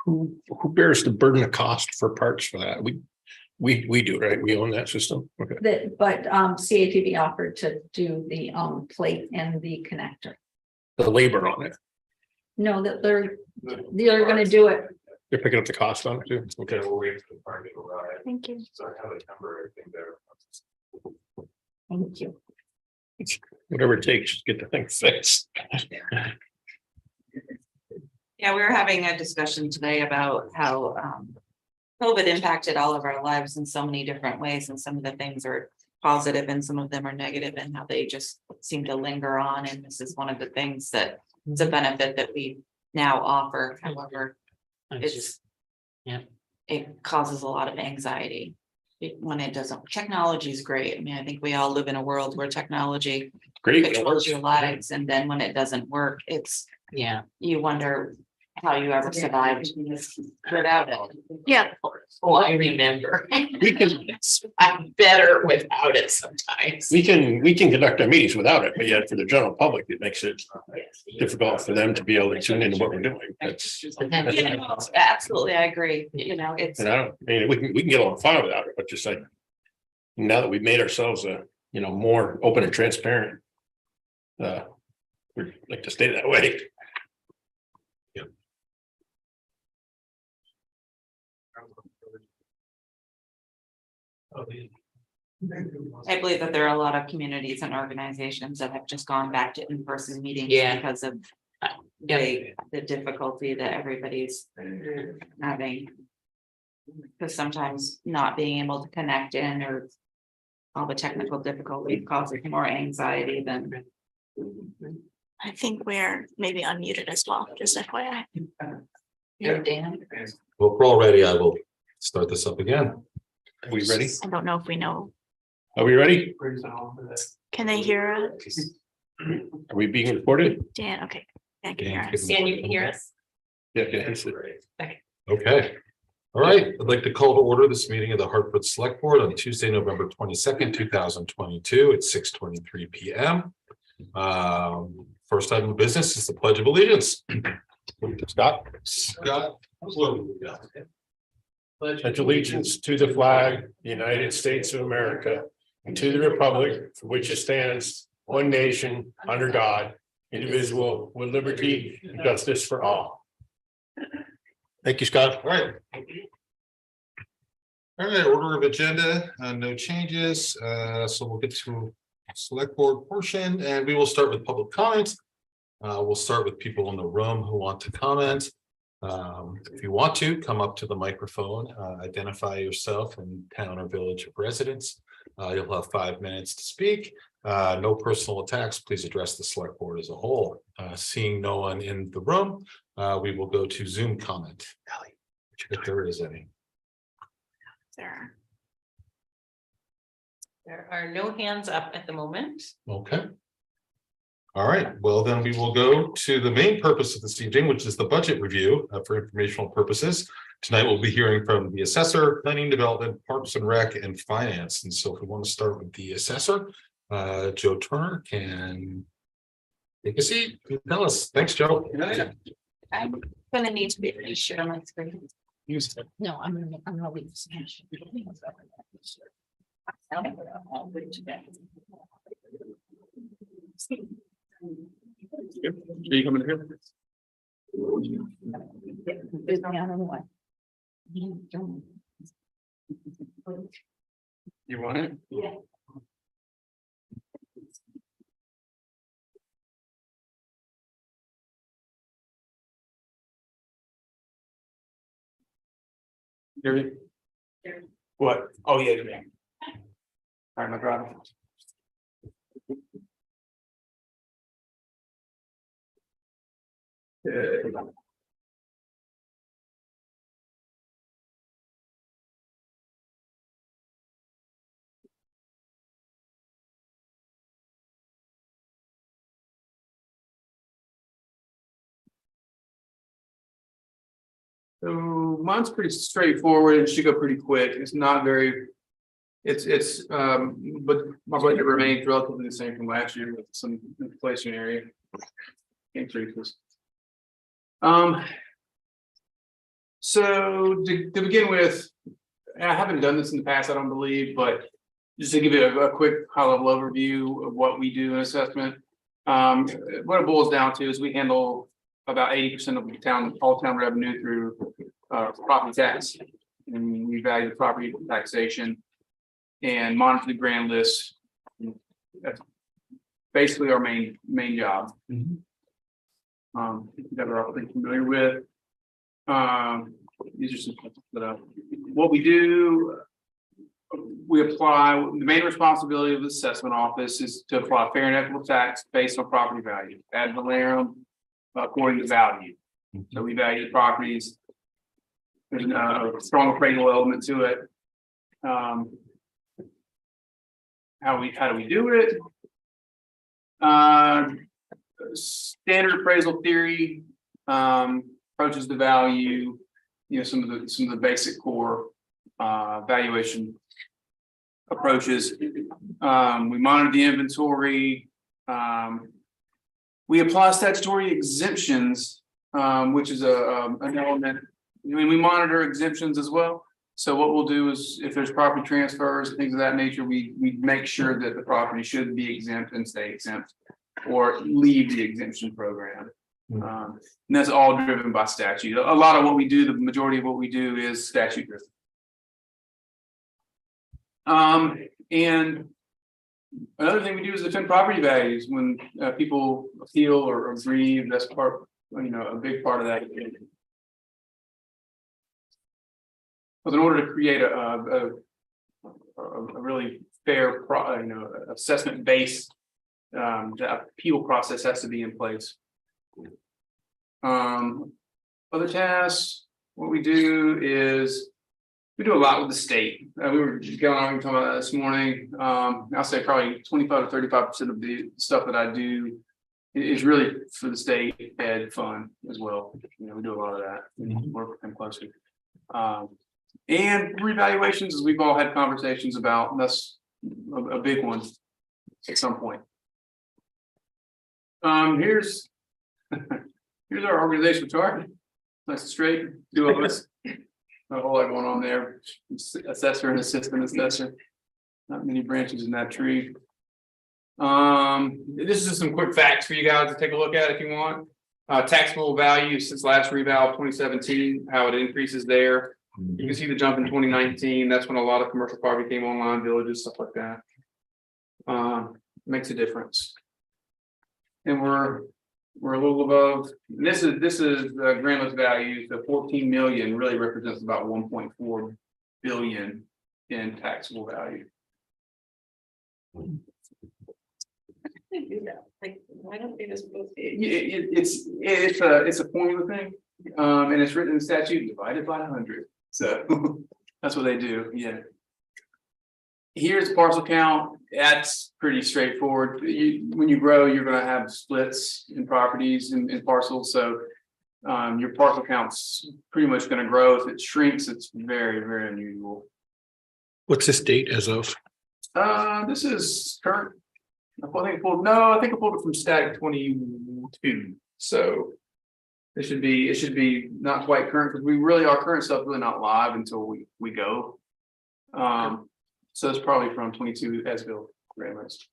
who bears the burden of cost for parts for that? We do, right? We own that system. Okay. But CATV offered to do the plate and the connector. The labor on it. No, that they're gonna do it. They're picking up the cost on it too. Okay. We'll wait for the part to arrive. Thank you. So I have a temporary thing there. Thank you. Whatever it takes to get the thing fixed. Yeah, we were having a discussion today about how COVID impacted all of our lives in so many different ways, and some of the things are positive and some of them are negative, and how they just seem to linger on. And this is one of the things that it's a benefit that we now offer. However, it causes a lot of anxiety when it doesn't. Technology is great. I mean, I think we all live in a world where technology controls your lives, and then when it doesn't work, you wonder how you ever survived without it. Yeah. Oh, I remember. I'm better without it sometimes. We can conduct our meetings without it, but yet for the general public, it makes it difficult for them to be able to tune into what we're doing. That's Absolutely, I agree. You know, it's. And I mean, we can get along fine without it, but just like now that we've made ourselves more open and transparent, we'd like to stay that way. I believe that there are a lot of communities and organizations that have just gone back to in-person meetings because of the difficulty that everybody's having. Because sometimes not being able to connect in, or all the technical difficulties, causes more anxiety than. I think we're maybe unmuted as well, just FYI. Dan. Well, if we're all ready, I will start this up again. Are we ready? I don't know if we know. Are we ready? Can they hear us? Are we being recorded? Dan, okay. I can hear us. Dan, you can hear us? Yeah. Okay. All right. I'd like to call to order this meeting of the Hartford Selectboard on Tuesday, November 22nd, 2022 at 6:23 p.m. First item of business is the Pledge of Allegiance. Scott. Pledge allegiance to the flag, the United States of America, and to the republic for which it stands, one nation, under God, indivisible, with liberty and justice for all. Thank you, Scott. All right. All right, order of agenda, no changes. So we'll get to select board portion, and we will start with public comments. We'll start with people in the room who want to comment. If you want to come up to the microphone, identify yourself and town or village of residence. You'll have 5 minutes to speak. No personal attacks. Please address the select board as a whole. Seeing no one in the room, we will go to Zoom comment. If there is any. There are no hands up at the moment. Okay. All right, well, then we will go to the main purpose of this evening, which is the budget review for informational purposes. Tonight, we'll be hearing from the assessor, planning development, parks and rec, and finance. And so if we want to start with the assessor, Joe Turner can take a seat. Tell us. Thanks, Joe. I'm gonna need to be able to share my screen. No, I'm gonna leave. Are you coming here? You want it? Yeah. What? Oh, yeah. All right, my brother. So mine's pretty straightforward. It should go pretty quick. It's not very. But my budget remains relatively the same from last year with some inflationary increases. So to begin with, I haven't done this in the past, I don't believe, but just to give you a quick high-level overview of what we do in assessment. What it boils down to is we handle about 80% of the all town revenue through property tax. And we value the property taxation and monitor the grand list. That's basically our main job. That we're all pretty familiar with. These are some that what we do. We apply, the main responsibility of the assessment office is to apply fair and equitable tax based on property value, ad valorem, according to value. So we value the properties. There's a strong appraisal element to it. How do we do it? Standard appraisal theory approaches the value. You know, some of the basic core valuation approaches. We monitor the inventory. We apply statutory exemptions, which is an element. I mean, we monitor exemptions as well. So what we'll do is if there's property transfers, things of that nature, we make sure that the property should be exempt and stay exempt or leave the exemption program. And that's all driven by statute. A lot of what we do, the majority of what we do is statute driven. And another thing we do is defend property values when people appeal or grieve. That's part, a big part of that. But in order to create a really fair, assessment based, the appeal process has to be in place. Other tasks, what we do is we do a lot with the state. We were talking about that this morning. I'll say probably 25 to 35% of the stuff that I do is really for the state ed fund as well. We do a lot of that. We work with them closely. And revaluations, as we've all had conversations about, and that's a big one at some point. Here's our organizational chart. Nice and straight, two of us. Not a whole lot going on there. Assessor and assistant assessor. Not many branches in that tree. This is just some quick facts for you guys to take a look at if you want. Taxable value since last reval of 2017, how it increases there. You can see the jump in 2019. That's when a lot of commercial property came online, villages, stuff like that. Makes a difference. And we're a little above. This is the grand list value. The 14 million really represents about 1.4 billion in taxable value. They do that. Like, why don't they just both? It's a formula thing, and it's written in statute divided by 100. So that's what they do. Yeah. Here's parcel count. That's pretty straightforward. When you grow, you're going to have splits in properties and parcels. So your parcel count's pretty much going to grow. If it shrinks, it's very, very unusual. What's this date as of? This is current. I think I pulled it from Stat 22. So it should be not quite current because our current stuff really not live until we go. So it's probably from 22 as built grand list.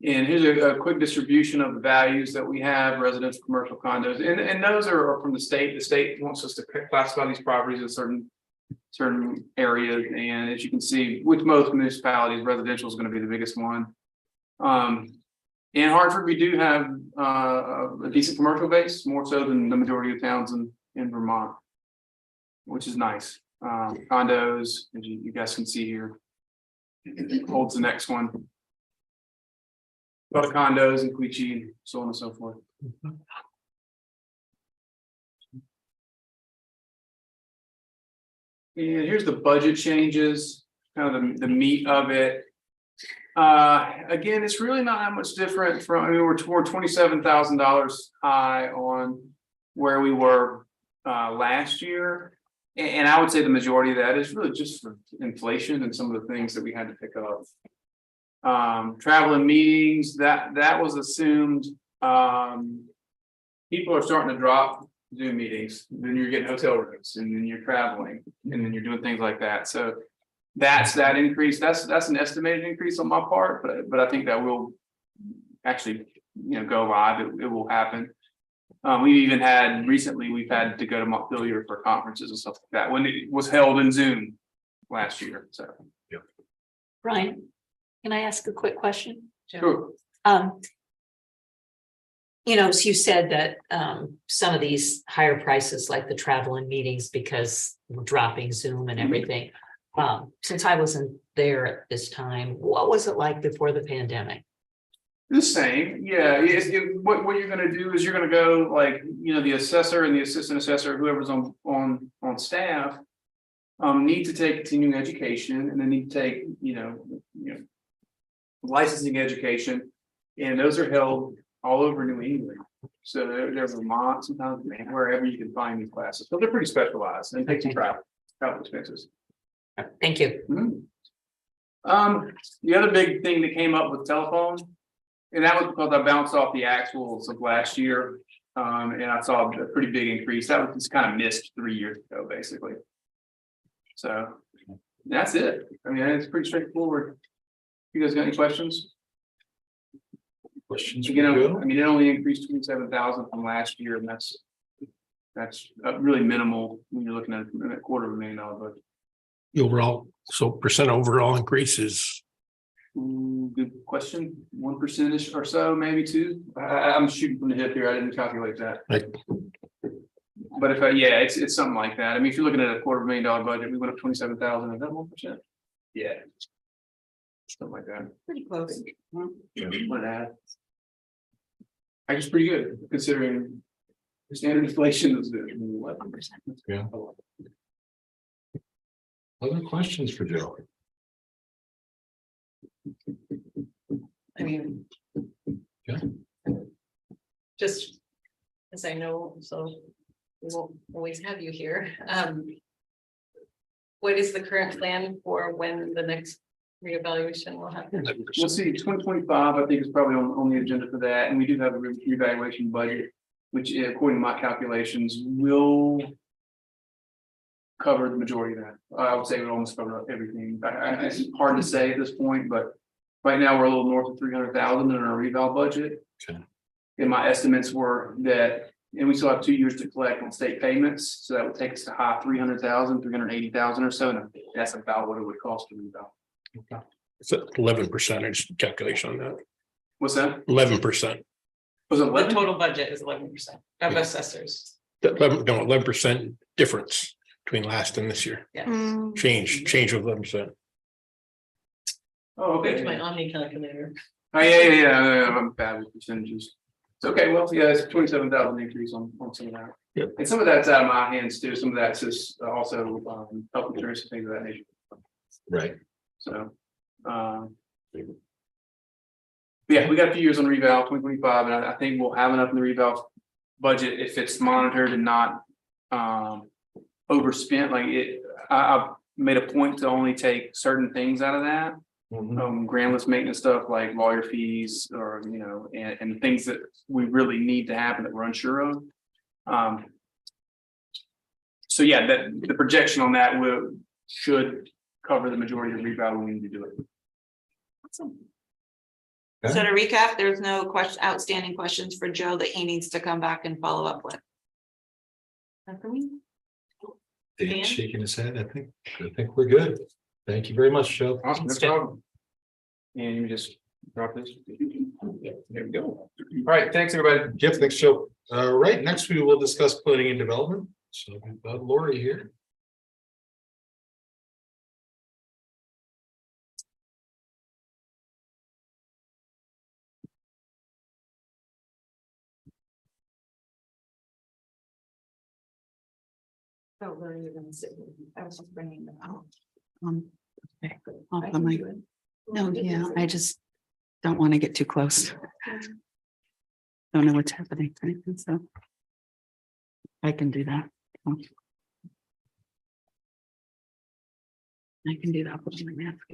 And here's a quick distribution of the values that we have, residential, commercial, condos, and those are from the state. The state wants us to classify these properties in certain areas, and as you can see, with most municipalities, residential is going to be the biggest one. In Hartford, we do have a decent commercial base, more so than the majority of towns in Vermont, which is nice. Condos, as you guys can see here, holds the next one. A lot of condos in Queechee, so on and so forth. And here's the budget changes, kind of the meat of it. Again, it's really not that much different from, we're toward $27,000 high on where we were last year. And I would say the majority of that is really just for inflation and some of the things that we had to pick up. Travel and meetings, that was assumed people are starting to drop Zoom meetings, then you're getting hotel rooms, and then you're traveling, and then you're doing things like that, so. That's that increase, that's an estimated increase on my part, but I think that will actually, go live, it will happen. We even had, recently, we've had to go to Montpelier for conferences and stuff like that, when it was held in Zoom last year, so. Brian, can I ask a quick question? Sure. So you said that some of these higher prices, like the travel and meetings, because we're dropping Zoom and everything. Since I wasn't there at this time, what was it like before the pandemic? The same, yeah, what you're gonna do is you're gonna go like, the assessor and the assistant assessor, whoever's on staff. Need to take continuing education, and then need to take, licensing education. And those are held all over New England. So there's Vermont, sometimes wherever you can find these classes, but they're pretty specialized and take some travel expenses. Thank you. The other big thing that came up with telephone, and that was because I bounced off the actuals of last year. And I saw a pretty big increase. That was just kind of missed 3 years ago, basically. So that's it. I mean, it's pretty straightforward. You guys got any questions? Questions? It only increased 27,000 from last year, and that's really minimal when you're looking at a $250,000 budget. The overall, so percent overall increases. Good question. 1% or so, maybe 2. I'm shooting from the hip here. I didn't calculate that. Like, But it's something like that. I mean, if you're looking at a $250,000 budget, we went up 27,000. Is that 1%? Yeah. Something like that. Pretty close. What add? I guess pretty good considering the standard inflation is 11%. Yeah. Other questions for Joe? I mean. Yeah. Just as I know, so we won't always have you here. What is the current plan for when the next reevaluation will happen? We'll see, 2025, I think is probably on the agenda for that, and we do have a reevaluation budget, which according to my calculations, will cover the majority of that. I would say it would almost cover everything. It's hard to say at this point, but right now we're a little north of 300,000 in our reval budget. Okay. And my estimates were that, and we still have 2 years to collect on state payments, so that would take us to high 300,000, 380,000 or so, and that's about what it would cost to reval. it's 11% calculation on that. What's that? 11%. Was it The 11? total budget is 11% of assessors. 11% difference between last and this year. Yeah. Change of 11%. Oh, okay. It's my Omni calculator. Oh, yeah, I'm bad with percentages. It's okay, well, yeah, it's 27,000 increase on some of that. Yep. And some of that's out of my hands too, some of that's just also health insurance and things of that nature. Right. So, yeah, we got a few years on reval, 2025, and I think we'll have enough in the reval budget if it's monitored and not overspent. Like I've made a point to only take certain things out of that. Grantless maintenance stuff like lawyer fees or, and things that we really need to happen that we're unsure of. So yeah, that the projection on that should cover the majority of reval we need to do it. Awesome. So to recap, there's no outstanding questions for Joe that he needs to come back and follow up with. Dan's shaking his head. I think we're good. Thank you very much, Joe. Awesome, no problem. And you just drop this. There we go. All right, thanks, everybody. Yep, thanks, Joe. All right, next we will discuss planning and development. So we've got Lori here. So where are you gonna sit? I was just bringing them out. Okay, off the mic. No, yeah, I just don't want to get too close. Don't know what's happening, right? And so I can do that. I can do that with my mask.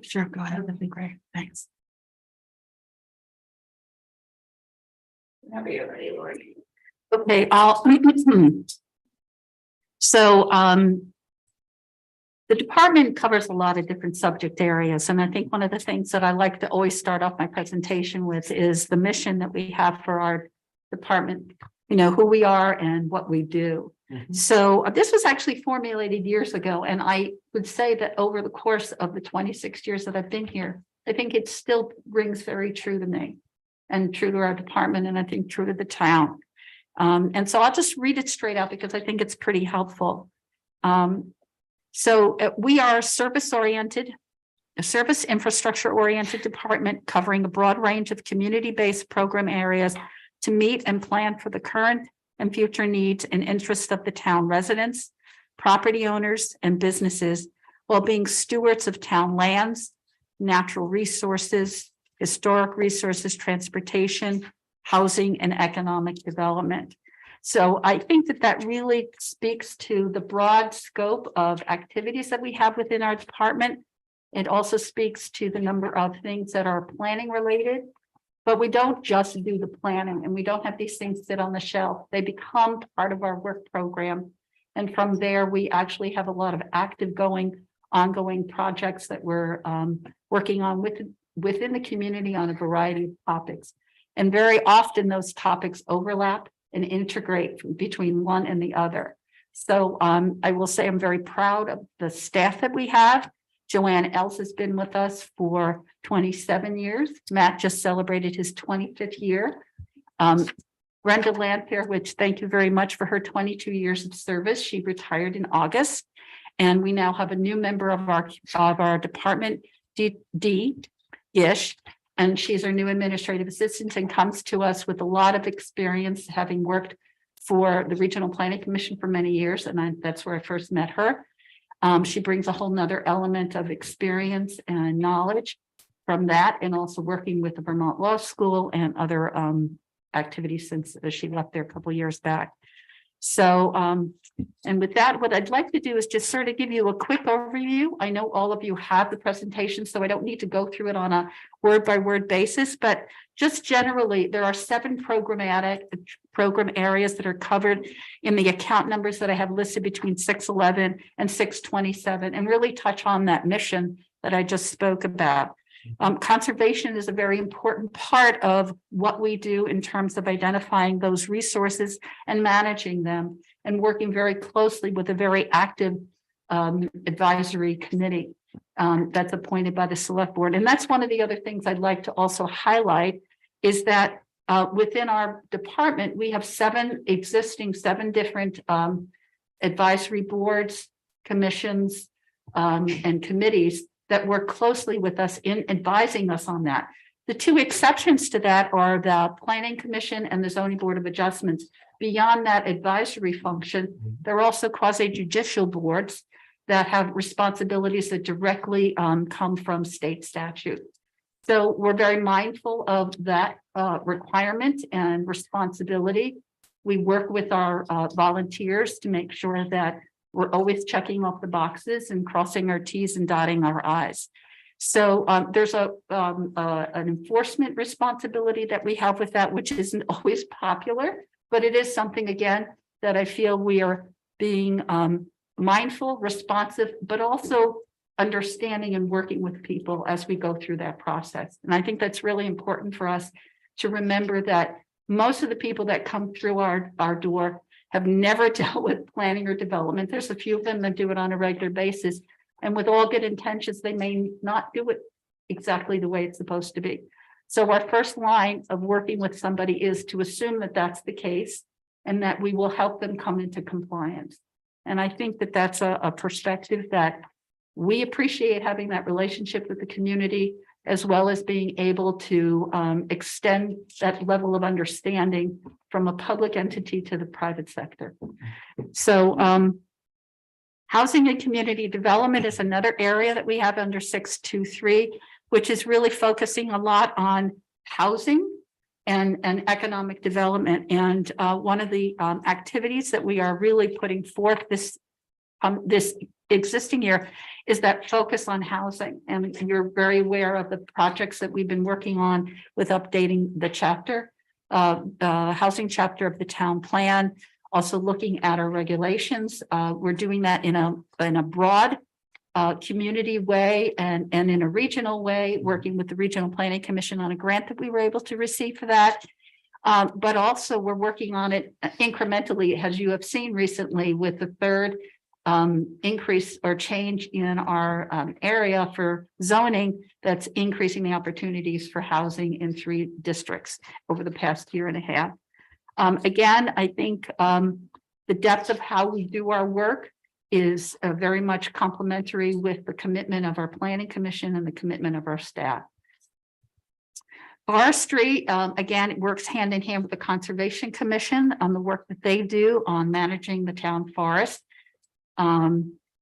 Sure, go ahead, that'd be great, thanks. Whenever you're ready, Lori. Okay, I'll. So, the department covers a lot of different subject areas, and I think one of the things that I like to always start off my presentation with is the mission that we have for our department, you know, who we are and what we do. So this was actually formulated years ago, and I would say that over the course of the 26 years that I've been here, I think it still rings very true to me and true to our department, and I think true to the town. And so I'll just read it straight out because I think it's pretty helpful. So we are service-oriented, a service infrastructure-oriented department covering a broad range of community-based program areas to meet and plan for the current and future needs and interests of the town residents, property owners, and businesses, while being stewards of town lands, natural resources, historic resources, transportation, housing, and economic development. So I think that that really speaks to the broad scope of activities that we have within our department. It also speaks to the number of things that are planning related, but we don't just do the planning, and we don't have these things sit on the shelf. They become part of our work program. And from there, we actually have a lot of active ongoing projects that we're working on within the community on a variety of topics. And very often those topics overlap and integrate between one and the other. So I will say I'm very proud of the staff that we have. Joanne Els has been with us for 27 years. Matt just celebrated his 25th year. Brenda Landfair, which thank you very much for her 22 years of service. She retired in August. And we now have a new member of our department, Dee Gish. And she's our new administrative assistant and comes to us with a lot of experience, having worked for the Regional Planning Commission for many years. And that's where I first met her. She brings a whole nother element of experience and knowledge from that, and also working with the Vermont Law School and other activities since she left there a couple of years back. So, and with that, what I'd like to do is just sort of give you a quick overview. I know all of you have the presentation, so I don't need to go through it on a word by word basis, but just generally, there are 7 program areas that are covered in the account numbers that I have listed between 611 and 627, and really touch on that mission that I just spoke about. Conservation is a very important part of what we do in terms of identifying those resources and managing them, and working very closely with a very active advisory committee that's appointed by the select board. And that's one of the other things I'd like to also highlight is that within our department, we have 7 different advisory boards, commissions, and committees that work closely with us in advising us on that. The 2 exceptions to that are the Planning Commission and the Zoning Board of Adjustments. Beyond that advisory function, there are also quasi-judicial boards that have responsibilities that directly come from state statute. So we're very mindful of that requirement and responsibility. We work with our volunteers to make sure that we're always checking off the boxes and crossing our T's and dotting our I's. So there's an enforcement responsibility that we have with that, which isn't always popular, but it is something, again, that I feel we are being mindful, responsive, but also understanding and working with people as we go through that process. And I think that's really important for us to remember that most of the people that come through our door have never dealt with planning or development. There's a few of them that do it on a regular basis. And with all good intentions, they may not do it exactly the way it's supposed to be. So our first line of working with somebody is to assume that that's the case and that we will help them come into compliance. And I think that that's a perspective that we appreciate, having that relationship with the community, as well as being able to extend that level of understanding from a public entity to the private sector. So housing and community development is another area that we have under 623, which is really focusing a lot on housing and economic development. And one of the activities that we are really putting forth this this existing year is that focus on housing. And you're very aware of the projects that we've been working on with updating the chapter, housing chapter of the town plan, also looking at our regulations. We're doing that in a broad community way and in a regional way, working with the Regional Planning Commission on a grant that we were able to receive for that. But also we're working on it incrementally, as you have seen recently, with the third increase or change in our area for zoning that's increasing the opportunities for housing in 3 districts over the past year and a half. Again, I think the depth of how we do our work is very much complementary with the commitment of our planning commission and the commitment of our staff. Forestry, again, it works hand in hand with the Conservation Commission on the work that they do on managing the town forest.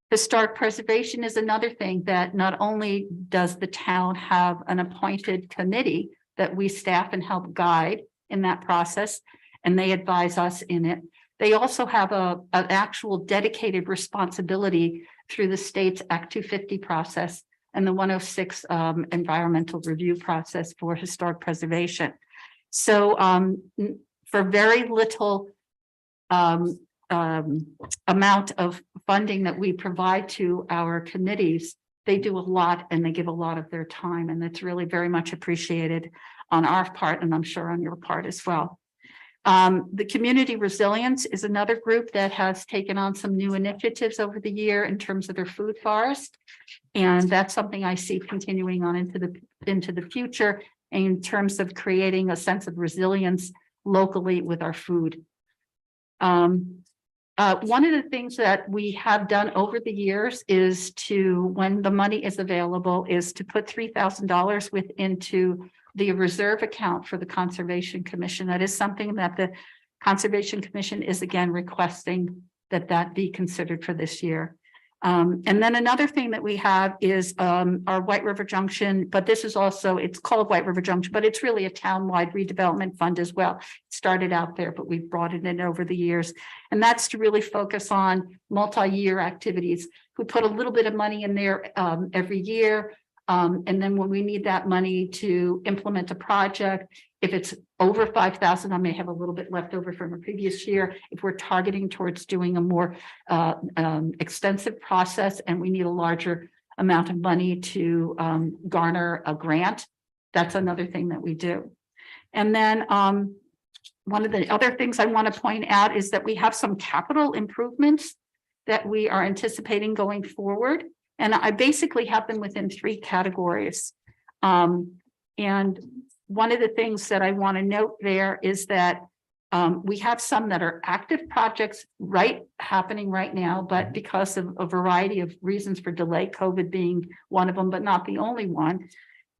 Historic preservation is another thing that not only does the town have an appointed committee that we staff and help guide in that process, and they advise us in it. They also have an actual dedicated responsibility through the state's Act 250 process and the 106 environmental review process for historic preservation. So for very little amount of funding that we provide to our committees, they do a lot and they give a lot of their time, and that's really very much appreciated on our part, and I'm sure on your part as well. The community resilience is another group that has taken on some new initiatives over the year in terms of their food forest. And that's something I see continuing on into the future in terms of creating a sense of resilience locally with our food. One of the things that we have done over the years is to, when the money is available, is to put $3,000 into the reserve account for the Conservation Commission. That is something that the Conservation Commission is again requesting that be considered for this year. And then another thing that we have is our White River Junction, but this is also, it's called White River Junction, but it's really a town-wide redevelopment fund as well. It started out there, but we've brought it in over the years. And that's to really focus on multi-year activities. We put a little bit of money in there every year. And then when we need that money to implement a project, if it's over 5,000, I may have a little bit left over from a previous year. If we're targeting towards doing a more extensive process and we need a larger amount of money to garner a grant, that's another thing that we do. And then one of the other things I want to point out is that we have some capital improvements that we are anticipating going forward. And I basically have them within 3 categories. And one of the things that I want to note there is that we have some that are active projects happening right now, but because of a variety of reasons for delay, COVID being one of them, but not the only one.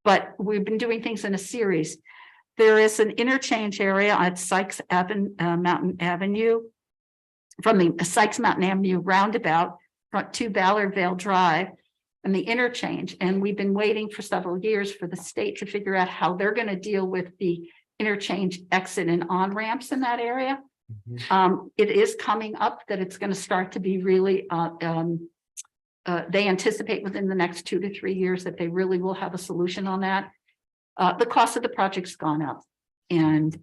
But we've been doing things in a series. There is an interchange area at Sykes Mountain Avenue, from the Sykes Mountain Avenue roundabout to Ballard Vale Drive and the interchange. And we've been waiting for several years for the state to figure out how they're going to deal with the interchange exit and on ramps in that area. It is coming up that it's going to start to be really, they anticipate within the next 2 to 3 years that they really will have a solution on that. The cost of the project's gone up. And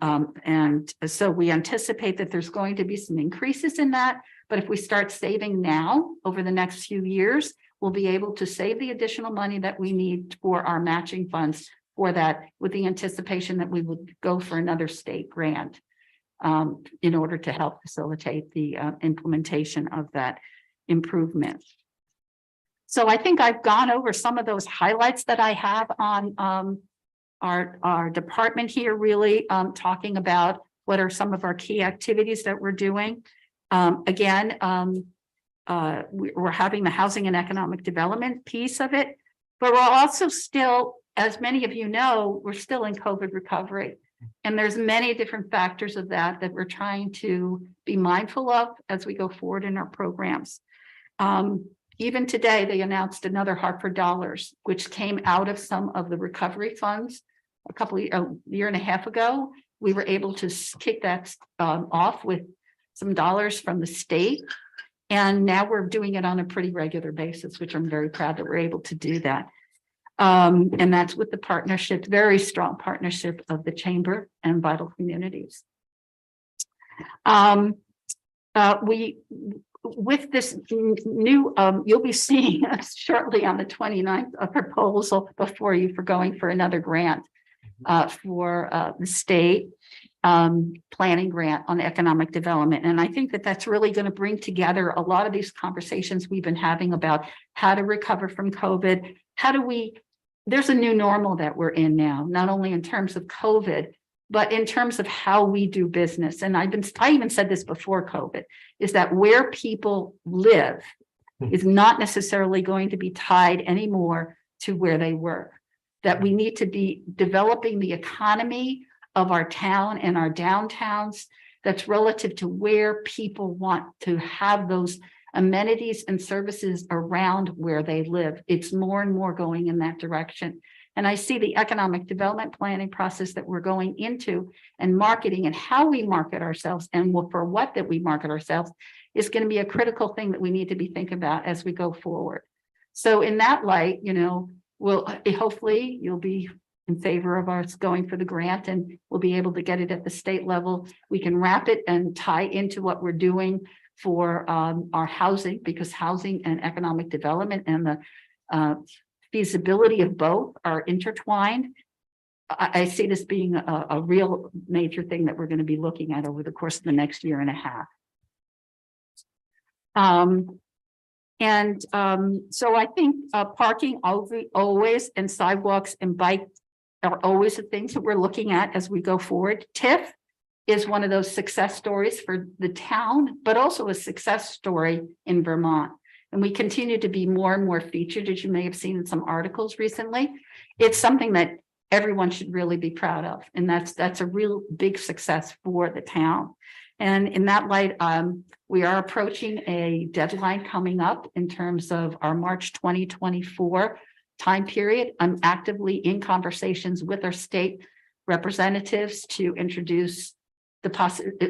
so we anticipate that there's going to be some increases in that. But if we start saving now over the next few years, we'll be able to save the additional money that we need for our matching funds for that, with the anticipation that we would go for another state grant in order to help facilitate the implementation of that improvement. So I think I've gone over some of those highlights that I have on our department here, really talking about what are some of our key activities that we're doing. Again, we're having the housing and economic development piece of it, but we're also still, as many of you know, we're still in COVID recovery. And there's many different factors of that we're trying to be mindful of as we go forward in our programs. Even today, they announced another Hartford dollars, which came out of some of the recovery funds a year and a half ago. We were able to kick that off with some dollars from the state. And now we're doing it on a pretty regular basis, which I'm very proud that we're able to do that. And that's with the partnership, very strong partnership of the Chamber and Vital Communities. With this new, you'll be seeing us shortly on the 29th, a proposal before you for going for another grant for the state planning grant on economic development. And I think that that's really going to bring together a lot of these conversations we've been having about how to recover from COVID. There's a new normal that we're in now, not only in terms of COVID, but in terms of how we do business. And I even said this before COVID, is that where people live is not necessarily going to be tied anymore to where they work. That we need to be developing the economy of our town and our downtowns that's relative to where people want to have those amenities and services around where they live. It's more and more going in that direction. And I see the economic development planning process that we're going into and marketing and how we market ourselves and for what that we market ourselves is going to be a critical thing that we need to be thinking about as we go forward. So in that light, hopefully you'll be in favor of us going for the grant and we'll be able to get it at the state level. We can wrap it and tie into what we're doing for our housing, because housing and economic development and the feasibility of both are intertwined. I see this being a real major thing that we're going to be looking at over the course of the next year and a half. So I think parking always and sidewalks and bike are always the things that we're looking at as we go forward. TIF is one of those success stories for the town, but also a success story in Vermont. And we continue to be more and more featured, as you may have seen in some articles recently. It's something that everyone should really be proud of. And that's a real big success for the town. And in that light, we are approaching a deadline coming up in terms of our March 2024 time period. I'm actively in conversations with our state representatives to introduce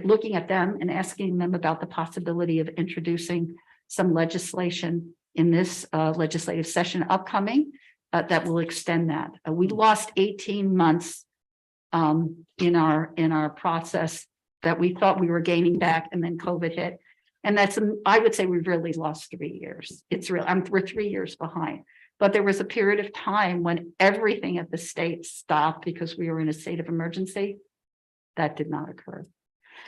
looking at them and asking them about the possibility of introducing some legislation in this legislative session upcoming that will extend that. We lost 18 months in our process that we thought we were gaining back, and then COVID hit. And I would say we've really lost 3 years. We're 3 years behind. But there was a period of time when everything at the state stopped because we were in a state of emergency. That did not occur.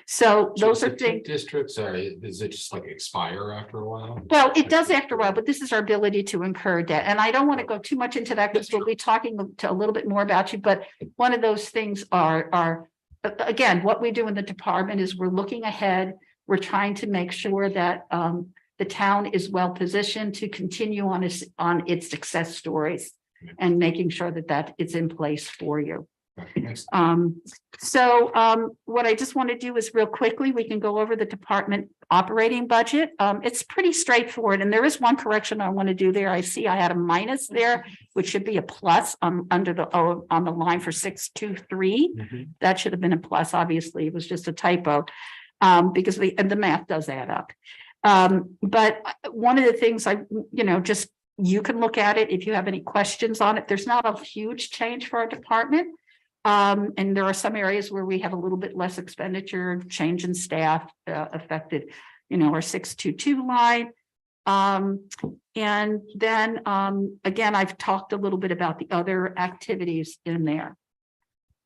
So those are things. Districts, does it just like expire after a while? Well, it does after a while, but this is our ability to incur debt. And I don't want to go too much into that because we'll be talking a little bit more about you. But one of those things are again, what we do in the department is we're looking ahead. We're trying to make sure that the town is well positioned to continue on its success stories and making sure that is in place for you. What I just want to do is real quickly, we can go over the department operating budget. It's pretty straightforward. And there is one correction I want to do there. I see I had a minus there, which should be a plus on the line for 623. That should have been a plus. Obviously, it was just a typo because the math does add up. But one of the things you can look at it if you have any questions on it. There's not a huge change for our department. And there are some areas where we have a little bit less expenditure, change in staff affected, our 622 line. And then again, I've talked a little bit about the other activities in there.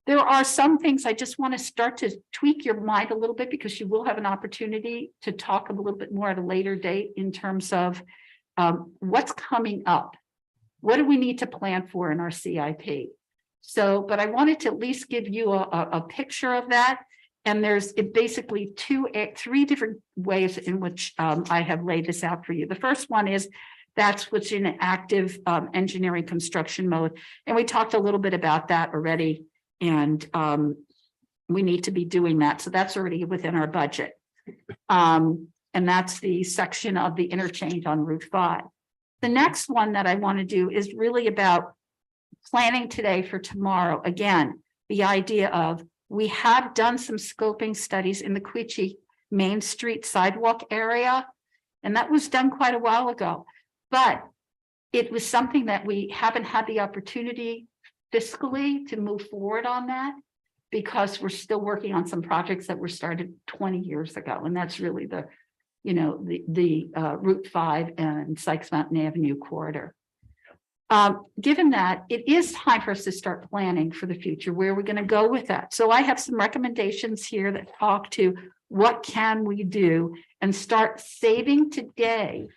There are some things I just want to start to tweak your mind a little bit because you will have an opportunity to talk a little bit more at a later date in terms of what's coming up. What do we need to plan for in our CIP? But I wanted to at least give you a picture of that. And there's basically three different ways in which I have laid this out for you. The first one is that's what's in active engineering construction mode. And we talked a little bit about that already. And we need to be doing that. So that's already within our budget. And that's the section of the interchange on Route 5. The next one that I want to do is really about planning today for tomorrow. Again, the idea of we have done some scoping studies in the Quechee Main Street sidewalk area. And that was done quite a while ago. But it was something that we haven't had the opportunity fiscally to move forward on that, because we're still working on some projects that were started 20 years ago. And that's really the, you know, the Route 5 and Sykes Mountain Avenue corridor. Given that, it is time for us to start planning for the future, where we're going to go with that. So I have some recommendations here that talk to what can we do and start saving today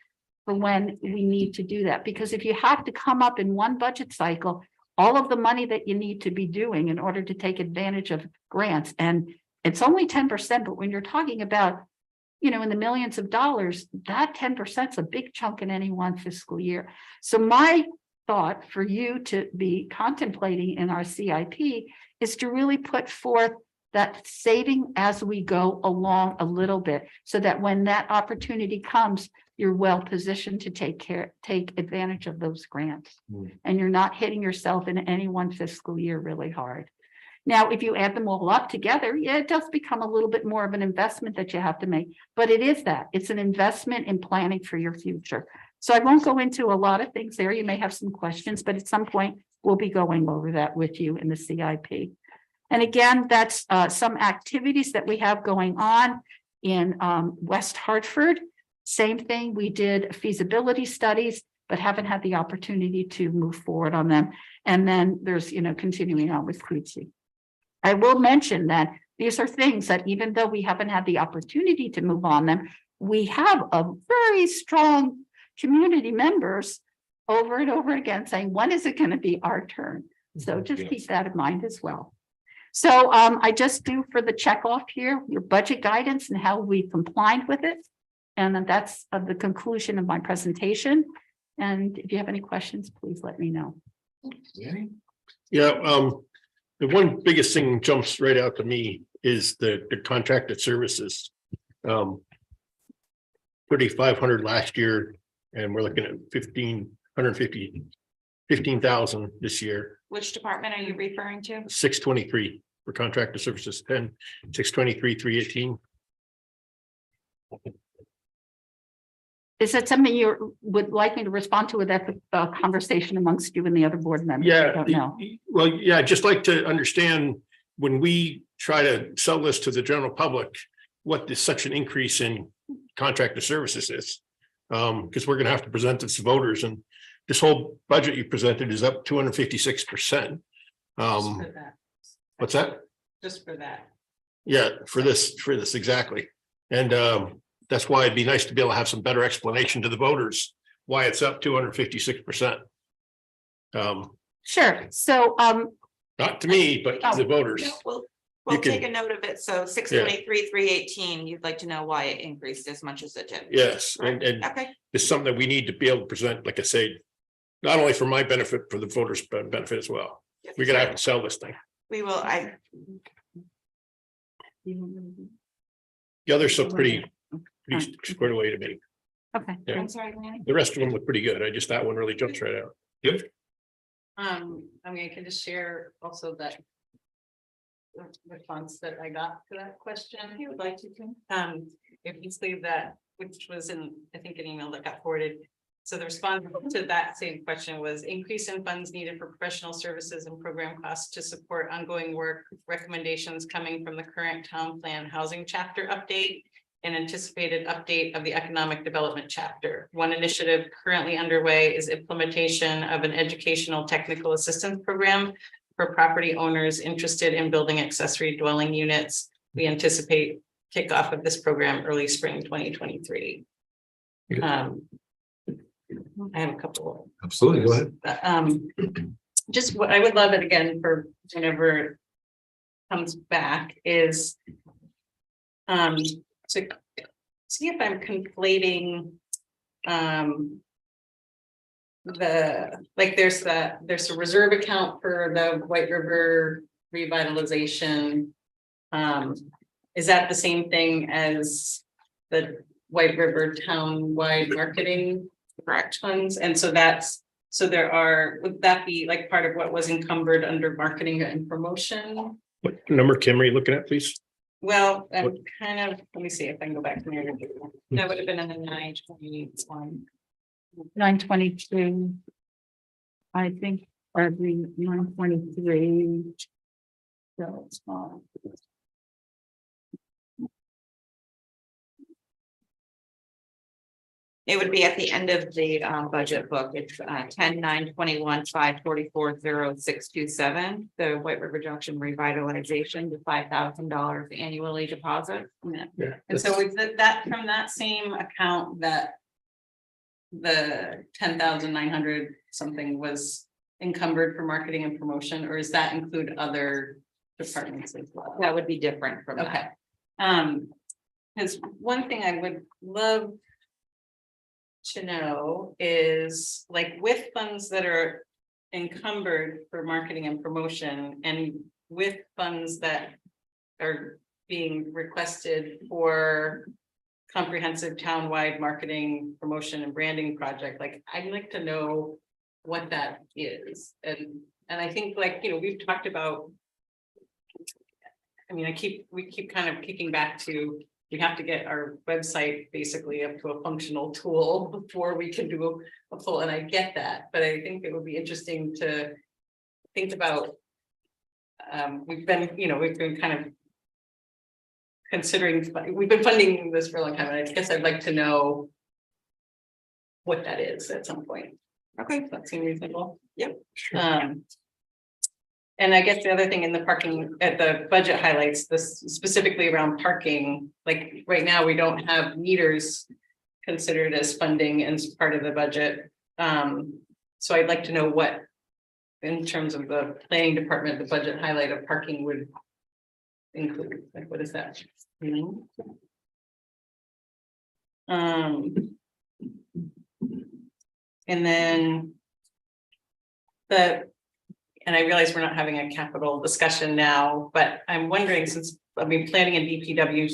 for when we need to do that. Because if you have to come up in one budget cycle, all of the money that you need to be doing in order to take advantage of grants, and it's only 10%, but when you're talking about, you know, in the millions of dollars, that 10% is a big chunk in any one fiscal year. So my thought for you to be contemplating in our CIP is to really put forth that saving as we go along a little bit, so that when that opportunity comes, you're well positioned to take advantage of those grants. And you're not hitting yourself in any one fiscal year really hard. Now, if you add them all up together, yeah, it does become a little bit more of an investment that you have to make, but it is that. It's an investment in planning for your future. So I won't go into a lot of things there. You may have some questions, but at some point we'll be going over that with you in the CIP. And again, that's some activities that we have going on in West Hartford. Same thing, we did feasibility studies, but haven't had the opportunity to move forward on them. And then there's, you know, continuing on with Queetsy. I will mention that these are things that even though we haven't had the opportunity to move on them, we have a very strong community members over and over again saying, when is it going to be our turn? So just keep that in mind as well. So I just do for the check off here, your budget guidance and how we complied with it. And then that's the conclusion of my presentation. And if you have any questions, please let me know. Yeah, the one biggest thing jumps right out to me is the contracted services. 3,500 last year, and we're looking at 15,000 this year. Which department are you referring to? 623 for contracted services, 623, 318. Is that something you would like me to respond to with that conversation amongst you and the other board members? Yeah, I don't know. Well, yeah, I'd just like to understand when we try to sell this to the general public, what this such an increase in contractor services is. Because we're going to have to present this to voters, and this whole budget you presented is up 256%. What's that? Just for that. Yeah, for this exactly. And that's why it'd be nice to be able to have some better explanation to the voters why it's up 256%. Sure. So Not to me, but to the voters. We'll You can- take a note of it. So 623, 318, you'd like to know why it increased as much as it did. Yes, and Okay, it's something that we need to be able to present, like I say, not only for my benefit, for the voters' benefit as well. We're gonna have to sell this thing. we will. The others look pretty squared away to me. okay. Yeah. I'm sorry, Lanny. The rest of them look pretty good. That one really jumps right out. Yep. I mean, I can just share also that the response that I got to that question. If you would like to, if you leave that, which was in, I think, an email that got forwarded. So the response to that same question was increase in funds needed for professional services and program costs to support ongoing work, recommendations coming from the current town plan housing chapter update and anticipated update of the economic development chapter. One initiative currently underway is implementation of an educational technical assistance program for property owners interested in building accessory dwelling units. We anticipate kickoff of this program early spring 2023. I have a couple. Absolutely, go ahead. Just what I would love it again for whenever it comes back is to see if I'm conflating there's a reserve account for the White River revitalization. Is that the same thing as the White River town-wide marketing correct funds? And so would that be like part of what was encumbered under marketing and promotion? What number, Kim, are you looking at, please? Well, I'm kind of, let me see if I can go back to my original. That would have been in the 9/28 9/22. I think, or the 9/23. So it's fine. It would be at the end of the budget book. It's 10/9/21/544/0627. The White River Junction revitalization, the $5,000 annually deposit. Yeah. And so is that from that same account that the 10,900 something was encumbered for marketing and promotion, or does that include other departments as well? That would be different from Okay. that. Because one thing I would love to know is, like, with funds that are encumbered for marketing and promotion, and with funds that are being requested for comprehensive townwide marketing, promotion and branding project, like, I'd like to know what that is. And I think, like, we've talked about, I mean, we keep kind of kicking back to, we have to get our website basically up to a functional tool before we can do a full, and I get that, but I think it would be interesting to think about. We've been kind of considering, we've been funding this for a long time, and I guess I'd like to know what that is at some point. Okay, that seems reasonable. Yep. And I guess the other thing in the parking, at the budget highlights, this specifically around parking, like right now, we don't have meters considered as funding and part of the budget. So I'd like to know what, in terms of the planning department, the budget highlight of parking would include, like, what is that? And then and I realize we're not having a capital discussion now, but I'm wondering, since, I mean, planning and DPW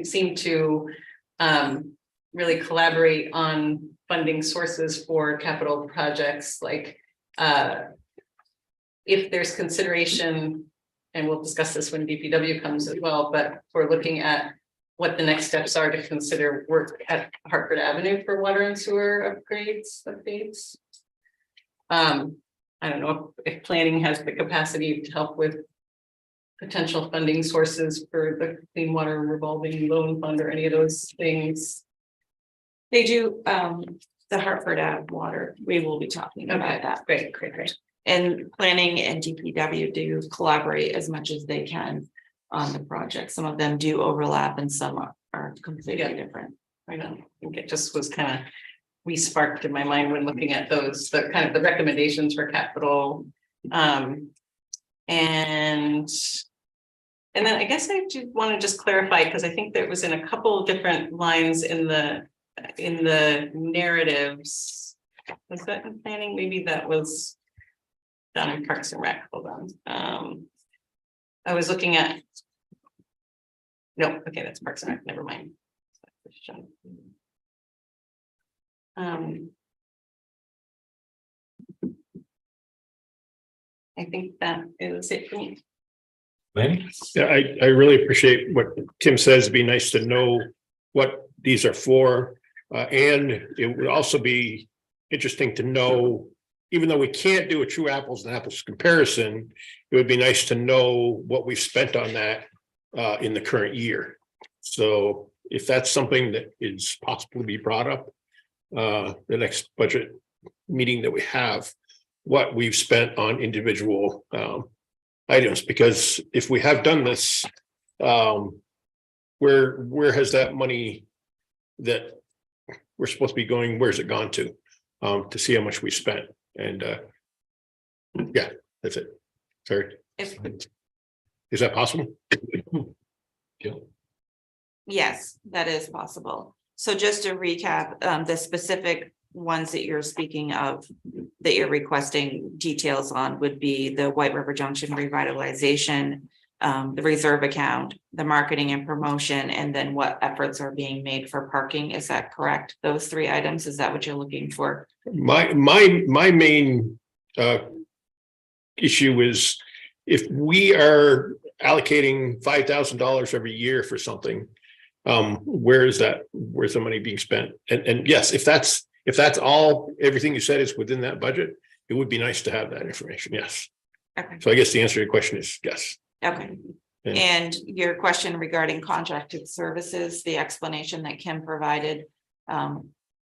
seem to really collaborate on funding sources for capital projects, like if there's consideration, and we'll discuss this when DPW comes as well, but we're looking at what the next steps are to consider work at Hartford Avenue for water and sewer upgrades. I don't know if planning has the capacity to help with potential funding sources for the Clean Water Revolving Loan Fund or any of those things. They do the Hartford Ave water. We will be talking about that. Great. And planning and DPW do collaborate as much as they can on the project. Some of them do overlap and some are completely different. I know, I think it just was kind of re-sparked in my mind when looking at those, the kind of the recommendations for capital. And then I guess I do want to just clarify, because I think there was in a couple of different lines in the narratives. Was that in planning? Maybe that was down in Parks and Rec. Hold on. I was looking at. No, okay, that's Parks and Rec. Never mind. I think that is it for me. Lanny? Yeah, I really appreciate what Tim says. It'd be nice to know what these are for. And it would also be interesting to know, even though we can't do a true apples and apples comparison, it would be nice to know what we've spent on that in the current year. So if that's something that is possible to be brought up, the next budget meeting that we have, what we've spent on individual items, because if we have done this, where has that money that we're supposed to be going, where's it gone to see how much we spent? And yeah, that's it. Sorry. Is that possible? Yes, that is possible. So just to recap, the specific ones that you're speaking of, that you're requesting details on would be the White River Junction revitalization, the reserve account, the marketing and promotion, and then what efforts are being made for parking. Is that correct? Those three items, is that what you're looking for? My main issue is if we are allocating $5,000 every year for something. Where's the money being spent? And yes, if that's all, everything you said is within that budget, it would be nice to have that information, yes. Okay, So I guess the answer to your question is yes. okay. Yeah. And your question regarding contracted services, the explanation that Kim provided,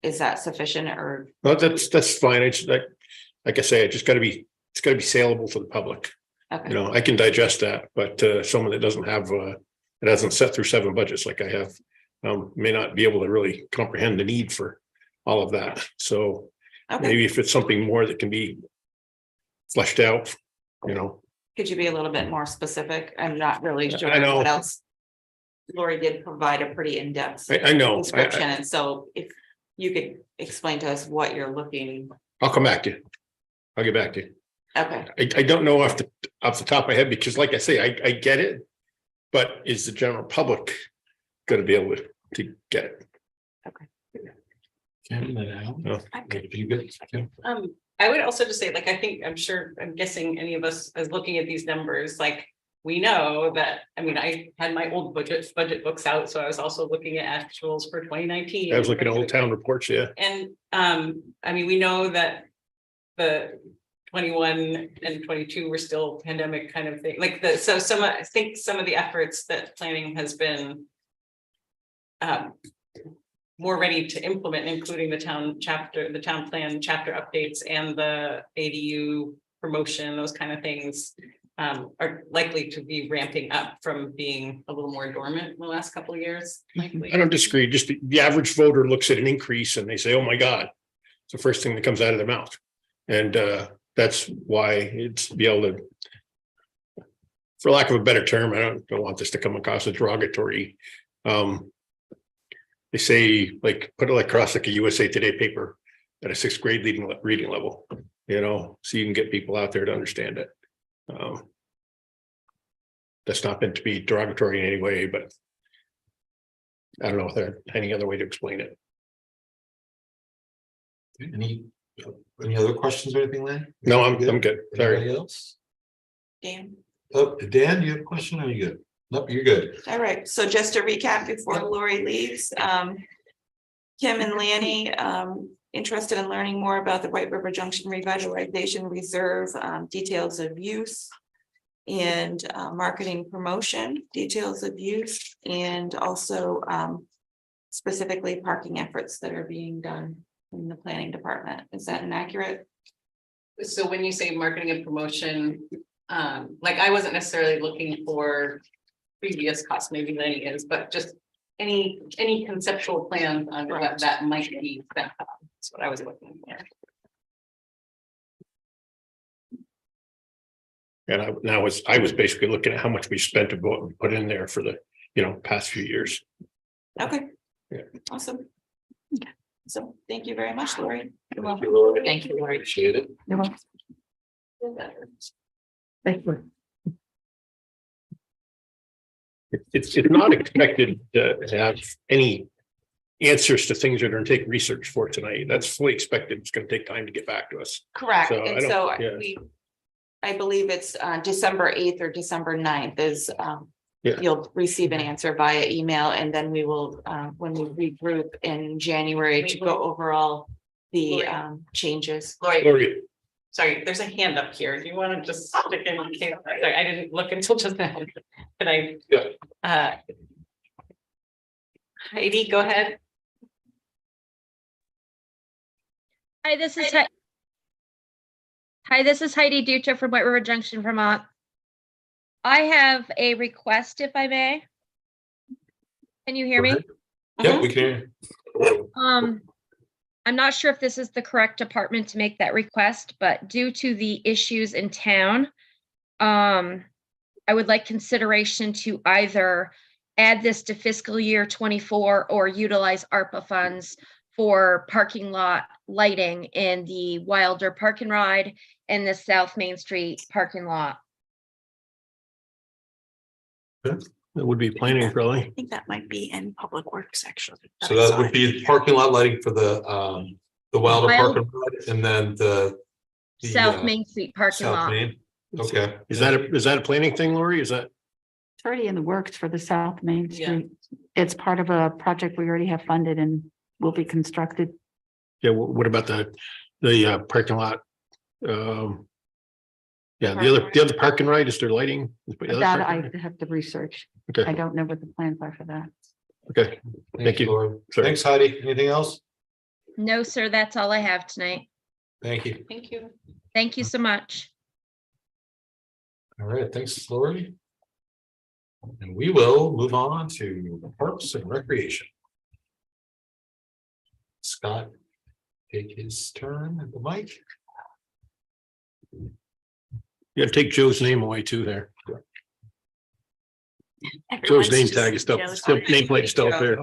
is that sufficient or? Well, that's fine. It's like I say, it's got to be saleable for the public. Okay. You know, I can digest that, but someone that doesn't have it hasn't set through 7 budgets like I have, may not be able to really comprehend the need for all of that. So Okay. maybe if it's something more that can be fleshed out, you know. Could you be a little bit more specific? I'm not really sure I know. what else. Lori did provide a pretty in-depth I know. description, and so if you could explain to us what you're looking. I'll come back to you. I'll get back to you. Okay, I don't know off the top of my head, because like I say, I get it. But is the general public going to be able to get it? No. If you good, Kim? I would also just say, like, I'm guessing any of us as looking at these numbers, like, we know that, I mean, I had my old budget books out, so I was also looking at actuals for 2019. I was looking at old town reports, yeah. And, I mean, we know that the 21 and 22 were still pandemic kind of thing, like I think some of the efforts that planning has been more ready to implement, including the town plan chapter updates and the ADU promotion, those kind of things are likely to be ramping up from being a little more dormant in the last couple of years. I don't disagree. Just the average voter looks at an increase and they say, oh my God. It's the first thing that comes out of their mouth. And that's why it's be able to, for lack of a better term, I don't want this to come across as derogatory. They say, like, put it across like a USA Today paper at a 6th grade reading level, you know, so you can get people out there to understand it. That's not meant to be derogatory in any way, but I don't know if there's any other way to explain it. Any other questions or anything, Lynn? No, I'm good. Sorry. Anybody else? Dan. Oh, Dan, you have a question? Or are you good? Nope, you're good. All right, so just to recap before Lori leaves, Kim and Lanny, interested in learning more about the White River Junction Revitalization Reserve, details of use and marketing promotion, details of use, and also specifically parking efforts that are being done in the planning department. Is that inaccurate? So when you say marketing and promotion, like, I wasn't necessarily looking for previous costs, maybe Lenny is, but just any conceptual plans on what that might be spent on. That's what I was looking for. And I was basically looking at how much we spent to go and put in there for the, past few years. Okay. Yeah. Awesome. So thank you very much, Lori. You're welcome. Thank you, Lori. Appreciate it. You're welcome. Thank you. It's not expected to have any answers to things that are going to take research for tonight. That's fully expected. It's going to take time to get back to us. Correct. So I And don't- so yeah. I believe it's December 8th or December 9th is Yeah. you'll receive an answer via email, and then we will when we regroup in January to go over all the changes. Lori, Lori, sorry, there's a hand up here. Do you want to just stick in? Sorry, I didn't look until just now. Can I? Yeah. Heidi, go ahead. Hi, this is Heidi Dutra from White River Junction, Vermont. I have a request, if I may. Can you hear me? Yep, we can hear you. I'm not sure if this is the correct department to make that request, but due to the issues in town, I would like consideration to either add this to fiscal year 24 or utilize ARPA funds for parking lot lighting in the Wilder Park and Ride and the South Main Street parking lot. that would be planning probably. I think that might be in Public Works, actually. So that would be parking lot lighting for the Wilder Park and Ride, and then the South Main Street parking South lot. Main. Okay. Is that a planning thing, Lori? Is that? It's already in the works for the South Main Yeah. Street. It's part of a project we already have funded and will be constructed. Yeah, what about the parking lot? Yeah, the other parking right, is there lighting? The other That parking I right? have to research. Okay, I don't know what the plans are for that. okay, thank you. Laura. Sorry. Thanks, Heidi. Anything else? No, sir, that's all I have tonight. Thank you. Thank you. Thank you so much. All right, thanks, Lori. And we will move on to Parks and Recreation. Scott, take his turn at the mic. You gotta take Joe's name away too there. Joe's Everyone's name just tag is still, Joe's. nameplate is still up there.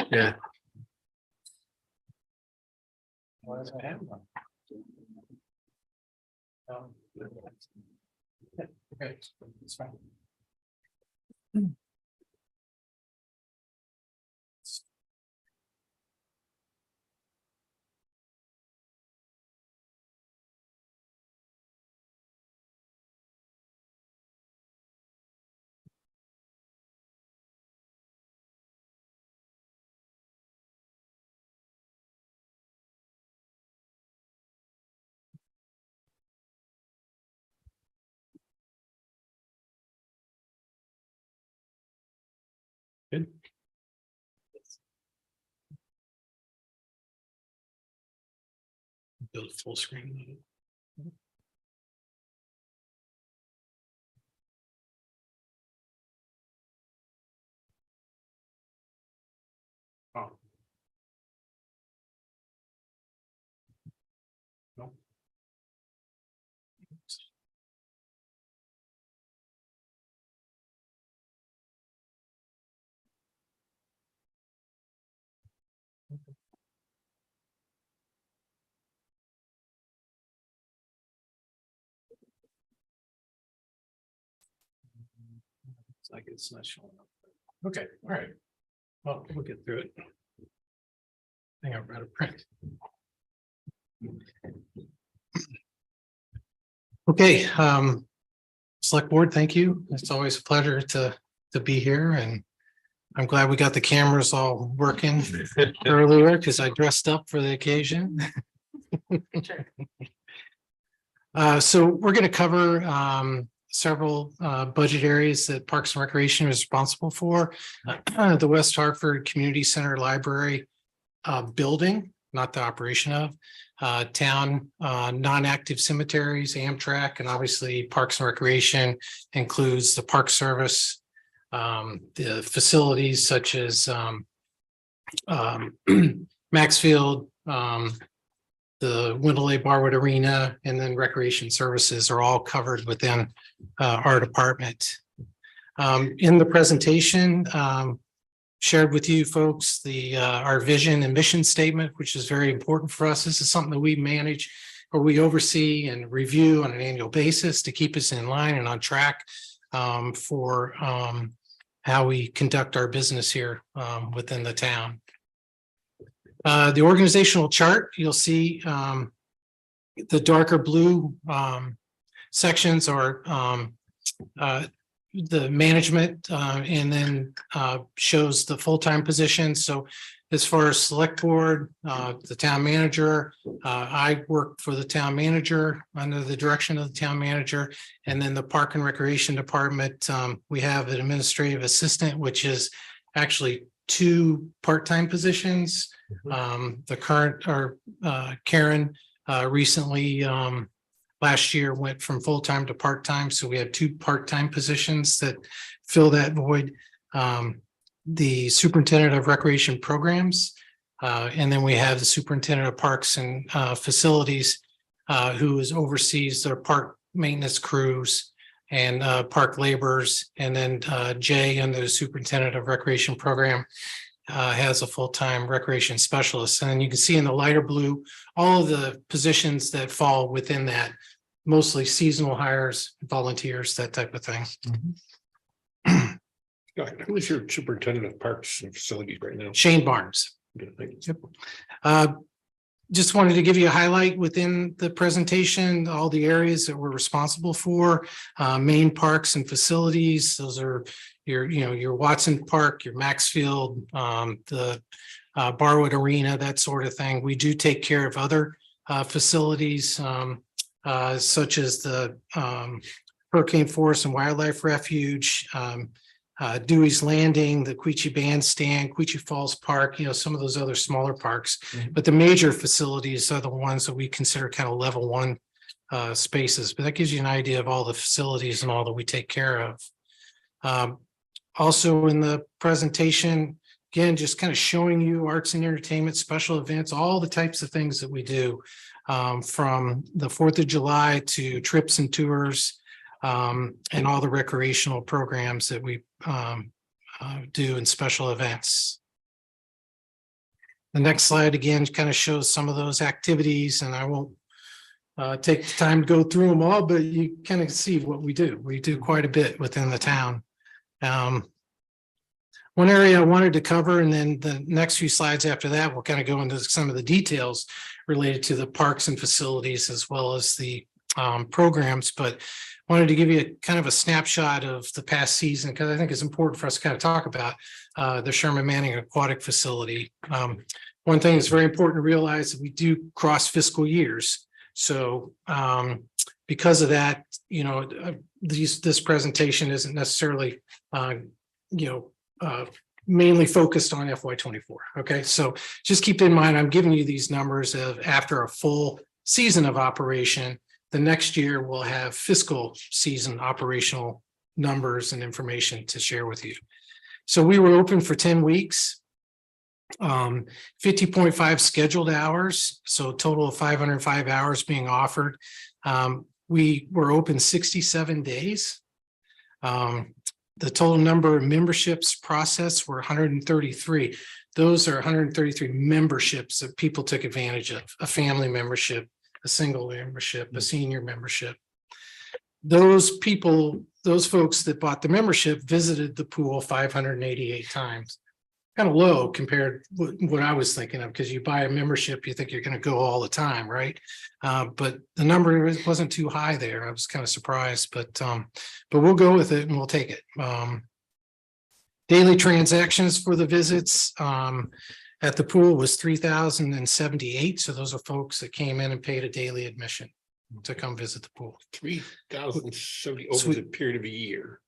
Yeah. Okay, it's fine. Good. Build full screen. Oh. No. It's like it's not showing up. Okay, all right. Well, we'll get through it. I think I've got a print. Okay, Select Board, thank you. It's always a pleasure to be here, and I'm glad we got the cameras all working earlier because I dressed up for the occasion. So we're going to cover several budget areas that Parks and Recreation is responsible for. The West Hartford Community Center Library building, not the operation of, town non-active cemeteries, Amtrak, and obviously Parks and Recreation includes the Park Service, the facilities such as Maxfield, the Wendell Barwood Arena, and then recreation services are all covered within our department. In the presentation, shared with you folks our vision and mission statement, which is very important for us. This is something that we manage or we oversee and review on an annual basis to keep us in line and on track for how we conduct our business here within the town. The organizational chart, you'll see the darker blue sections are the management and then shows the full-time positions. So as far as select board, the town manager, I work for the town manager under the direction of the town manager. And then the Park and Recreation Department, we have an administrative assistant, which is actually 2 part-time positions. The current or Karen recently last year went from full-time to part-time. So we have 2 part-time positions that fill that void. The superintendent of recreation programs. And then we have the superintendent of parks and facilities who oversees their park maintenance crews and park laborers. And then Jay, under the superintendent of recreation program, has a full-time recreation specialist. And then you can see in the lighter blue, all of the positions that fall within that, mostly seasonal hires, volunteers, that type of thing. Who is your superintendent of parks and facilities right now? Shane Barnes. Good, thank you. Yep. just wanted to give you a highlight within the presentation, all the areas that we're responsible for, main parks and facilities. Those are your Watson Park, your Maxfield, the Barwood Arena, that sort of thing. We do take care of other facilities, such as the Hurricane Forest and Wildlife Refuge, Dewey's Landing, the Quechee Bandstand, Quechee Falls Park, some of those other smaller parks. But the major facilities are the ones that we consider kind of level one spaces. But that gives you an idea of all the facilities and all that we take care of. Also in the presentation, again, just kind of showing you arts and entertainment, special events, all the types of things that we do, from the 4th of July to trips and tours, and all the recreational programs that we do in special events. The next slide again kind of shows some of those activities, and I won't take the time to go through them all, but you kind of see what we do. We do quite a bit within the town. One area I wanted to cover, and then the next few slides after that, we'll kind of go into some of the details related to the parks and facilities as well as the programs, but wanted to give you kind of a snapshot of the past season because I think it's important for us to kind of talk about the Sherman Manning Aquatic Facility. One thing that's very important to realize that we do cross fiscal years. So because of that, this presentation isn't necessarily, mainly focused on FY24. Okay, so just keep in mind, I'm giving you these numbers of after a full season of operation. The next year we'll have fiscal season operational numbers and information to share with you. So we were open for 10 weeks, 50.5 scheduled hours. So a total of 505 hours being offered. We were open 67 days. The total number of memberships processed were 133. Those are 133 memberships that people took advantage of, a family membership, a single membership, a senior membership. Those people, those folks that bought the membership visited the pool 588 times. Kind of low compared to what I was thinking of, because you buy a membership, you think you're going to go all the time, right? But the number wasn't too high there. I was kind of surprised, but we'll go with it and we'll take it. Daily transactions for the visits at the pool was 3,078. So those are folks that came in and paid a daily admission to come visit the pool. 3,070 over the period of a year.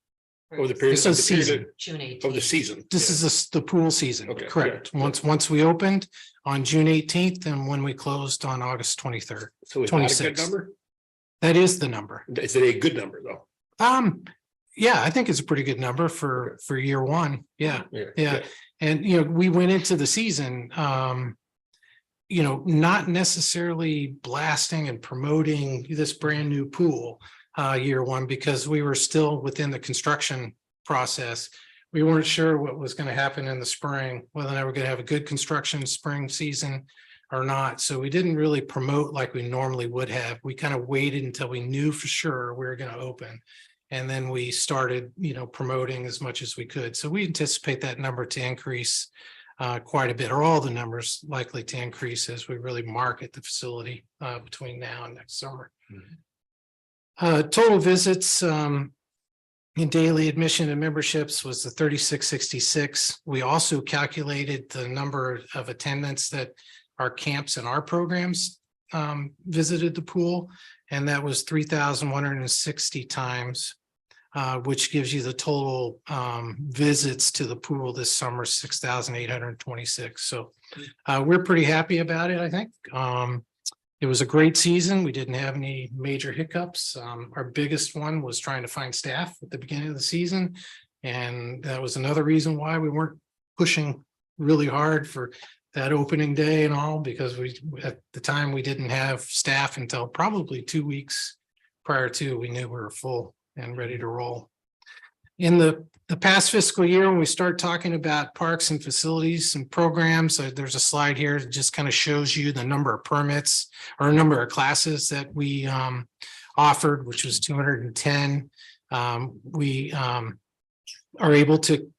Over the period of the season. June 18th. Of the season. This is the pool season, Okay, correct? yeah. Once we opened on June 18th and when we closed on August 23rd. So is that a 26th. good number? That is the number. Is it a good number though? Yeah, I think it's a pretty good number for year one. Yeah. And we went into the season not necessarily blasting and promoting this brand new pool year one, because we were still within the construction process. We weren't sure what was going to happen in the spring, whether or not we're going to have a good construction spring season or not. So we didn't really promote like we normally would have. We kind of waited until we knew for sure we were going to open. And then we started, promoting as much as we could. So we anticipate that number to increase quite a bit, or all the numbers likely to increase as we really market the facility between now and next summer. Total visits in daily admission and memberships was the 3,666. We also calculated the number of attendants that our camps and our programs visited the pool, and that was 3,160 times, which gives you the total visits to the pool this summer, 6,826. So we're pretty happy about it, I think. It was a great season. We didn't have any major hiccups. Our biggest one was trying to find staff at the beginning of the season. And that was another reason why we weren't pushing really hard for that opening day and all, because at the time we didn't have staff until probably 2 weeks prior to we knew we were full and ready to roll. In the past fiscal year, when we start talking about parks and facilities and programs, there's a slide here that just kind of shows you the number of permits or number of classes that we offered, which was 210. We are able to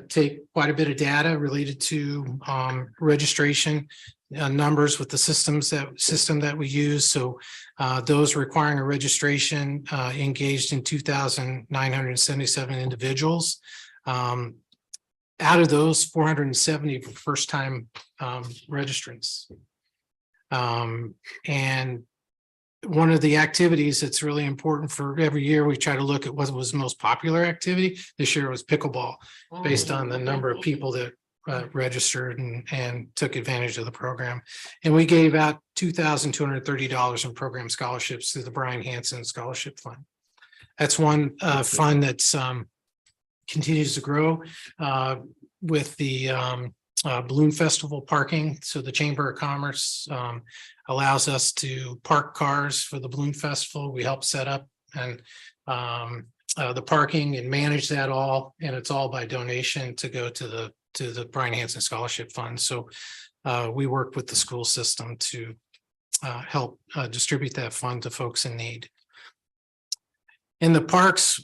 take quite a bit of data related to registration numbers with the system that we use. So those requiring a registration engaged in 2,977 individuals. Out of those, 470 were first-time registrants. And one of the activities that's really important for every year, we try to look at what was the most popular activity. This year was pickleball, based on the number of people that registered and took advantage of the program. And we gave out $2,230 in program scholarships through the Brian Hansen Scholarship Fund. That's one fund that's continues to grow with the Balloon Festival parking. So the Chamber of Commerce allows us to park cars for the Balloon Festival. We help set up and the parking and manage that all, and it's all by donation to go to the Brian Hansen Scholarship Fund. So we work with the school system to help distribute that fund to folks in need. In the parks,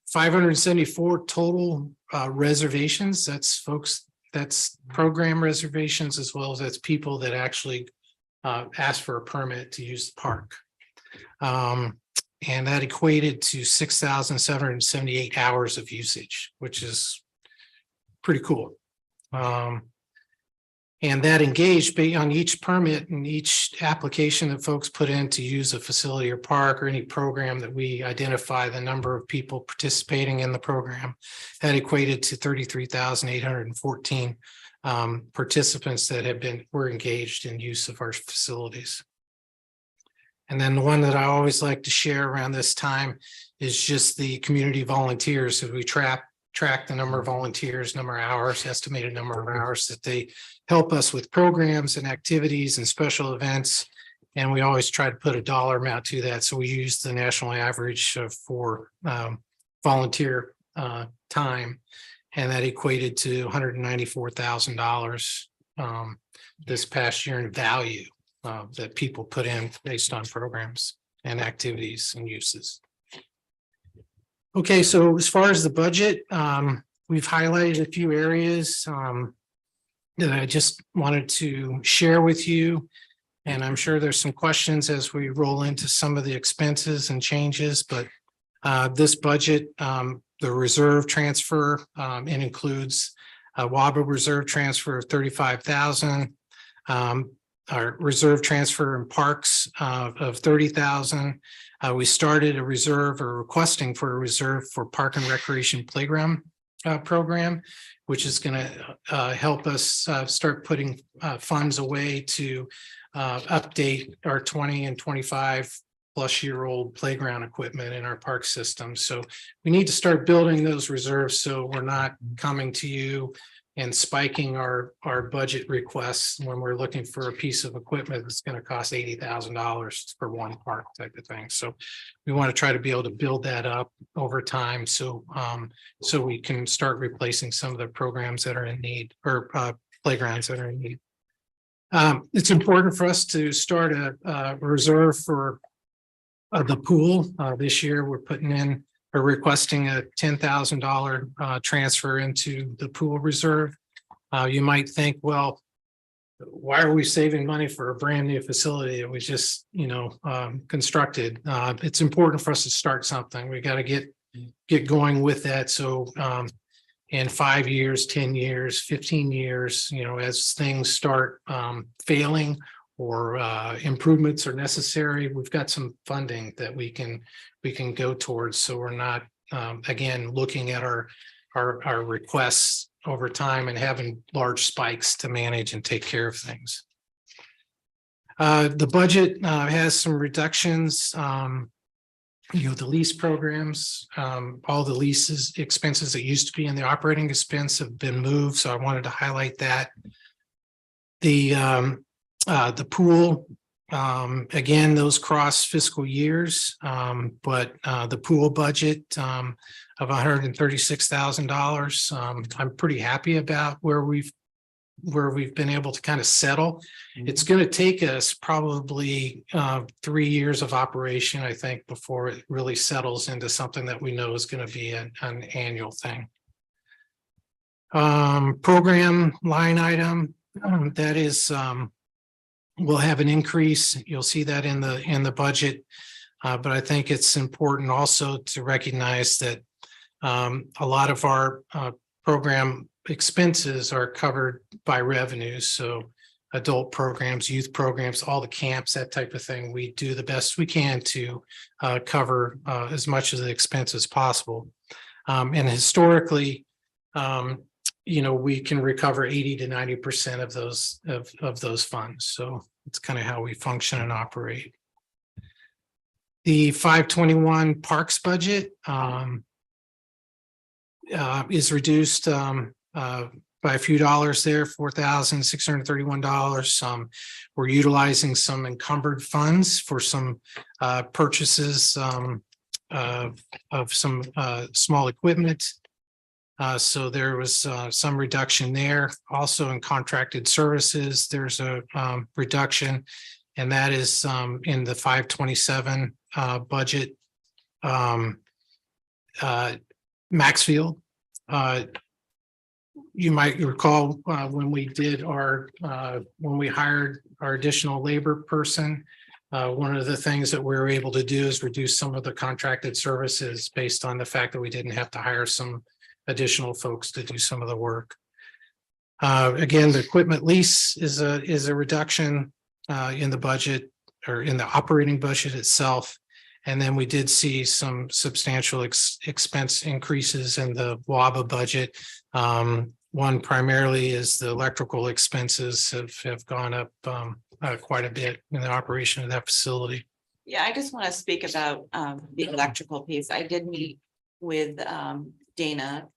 574 total reservations. That's folks, that's program reservations, as well as that's people that actually ask for a permit to use the park. And that equated to 6,778 hours of usage, which is pretty cool. And that engaged on each permit and each application that folks put in to use a facility or park or any program that we identify the number of people participating in the program. That equated to 33,814 participants that were engaged in use of our facilities. And then the one that I always like to share around this time is just the community volunteers. So we track the number of volunteers, number of hours, estimated number of hours that they help us with programs and activities and special events. And we always try to put a dollar amount to that. So we use the national average for volunteer time, and that equated to $194,000 this past year in value that people put in based on programs and activities and uses. Okay, so as far as the budget, we've highlighted a few areas that I just wanted to share with you. And I'm sure there's some questions as we roll into some of the expenses and changes, but this budget, the reserve transfer, it includes a WABA reserve transfer of $35,000, our reserve transfer in parks of $30,000. We started a reserve or requesting for a reserve for Park and Recreation Playground program, which is going to help us start putting funds away to update our 20 and 25 plus year old playground equipment in our park system. So we need to start building those reserves so we're not coming to you and spiking our budget requests when we're looking for a piece of equipment that's going to cost $80,000 for one park type of thing. So we want to try to be able to build that up over time so we can start replacing some of the programs that are in need, or playgrounds that are in need. It's important for us to start a reserve for the pool. This year we're putting in or requesting a $10,000 transfer into the pool reserve. You might think, well, why are we saving money for a brand new facility that we just, constructed? It's important for us to start something. We got to get going with that. So in 5 years, 10 years, 15 years, as things start failing or improvements are necessary, we've got some funding that we can go towards. So we're not again looking at our requests over time and having large spikes to manage and take care of things. The budget has some reductions. The lease programs, all the leases expenses that used to be in the operating expense have been moved. So I wanted to highlight that. The pool, again, those cross fiscal years, but the pool budget of $136,000, I'm pretty happy about where we've been able to kind of settle. It's going to take us probably 3 years of operation, I think, before it really settles into something that we know is going to be an annual thing. Program line item, that is, we'll have an increase. You'll see that in the budget. But I think it's important also to recognize that a lot of our program expenses are covered by revenues. So adult programs, youth programs, all the camps, that type of thing. We do the best we can to cover as much of the expense as possible. And historically, we can recover 80 to 90% of those funds. So it's kind of how we function and operate. The 521 parks budget is reduced by a few dollars there, $4,631. We're utilizing some encumbered funds for some purchases of some small equipment. So there was some reduction there. Also in contracted services, there's a reduction, and that is in the 527 budget. Maxfield. You might recall when we hired our additional labor person, one of the things that we were able to do is reduce some of the contracted services based on the fact that we didn't have to hire some additional folks to do some of the work. Again, the equipment lease is a reduction in the budget or in the operating budget itself. And then we did see some substantial expense increases in the WABA budget. One primarily is the electrical expenses have gone up quite a bit in the operation of that facility. Yeah, I just want to speak about the electrical piece. I did meet with Dana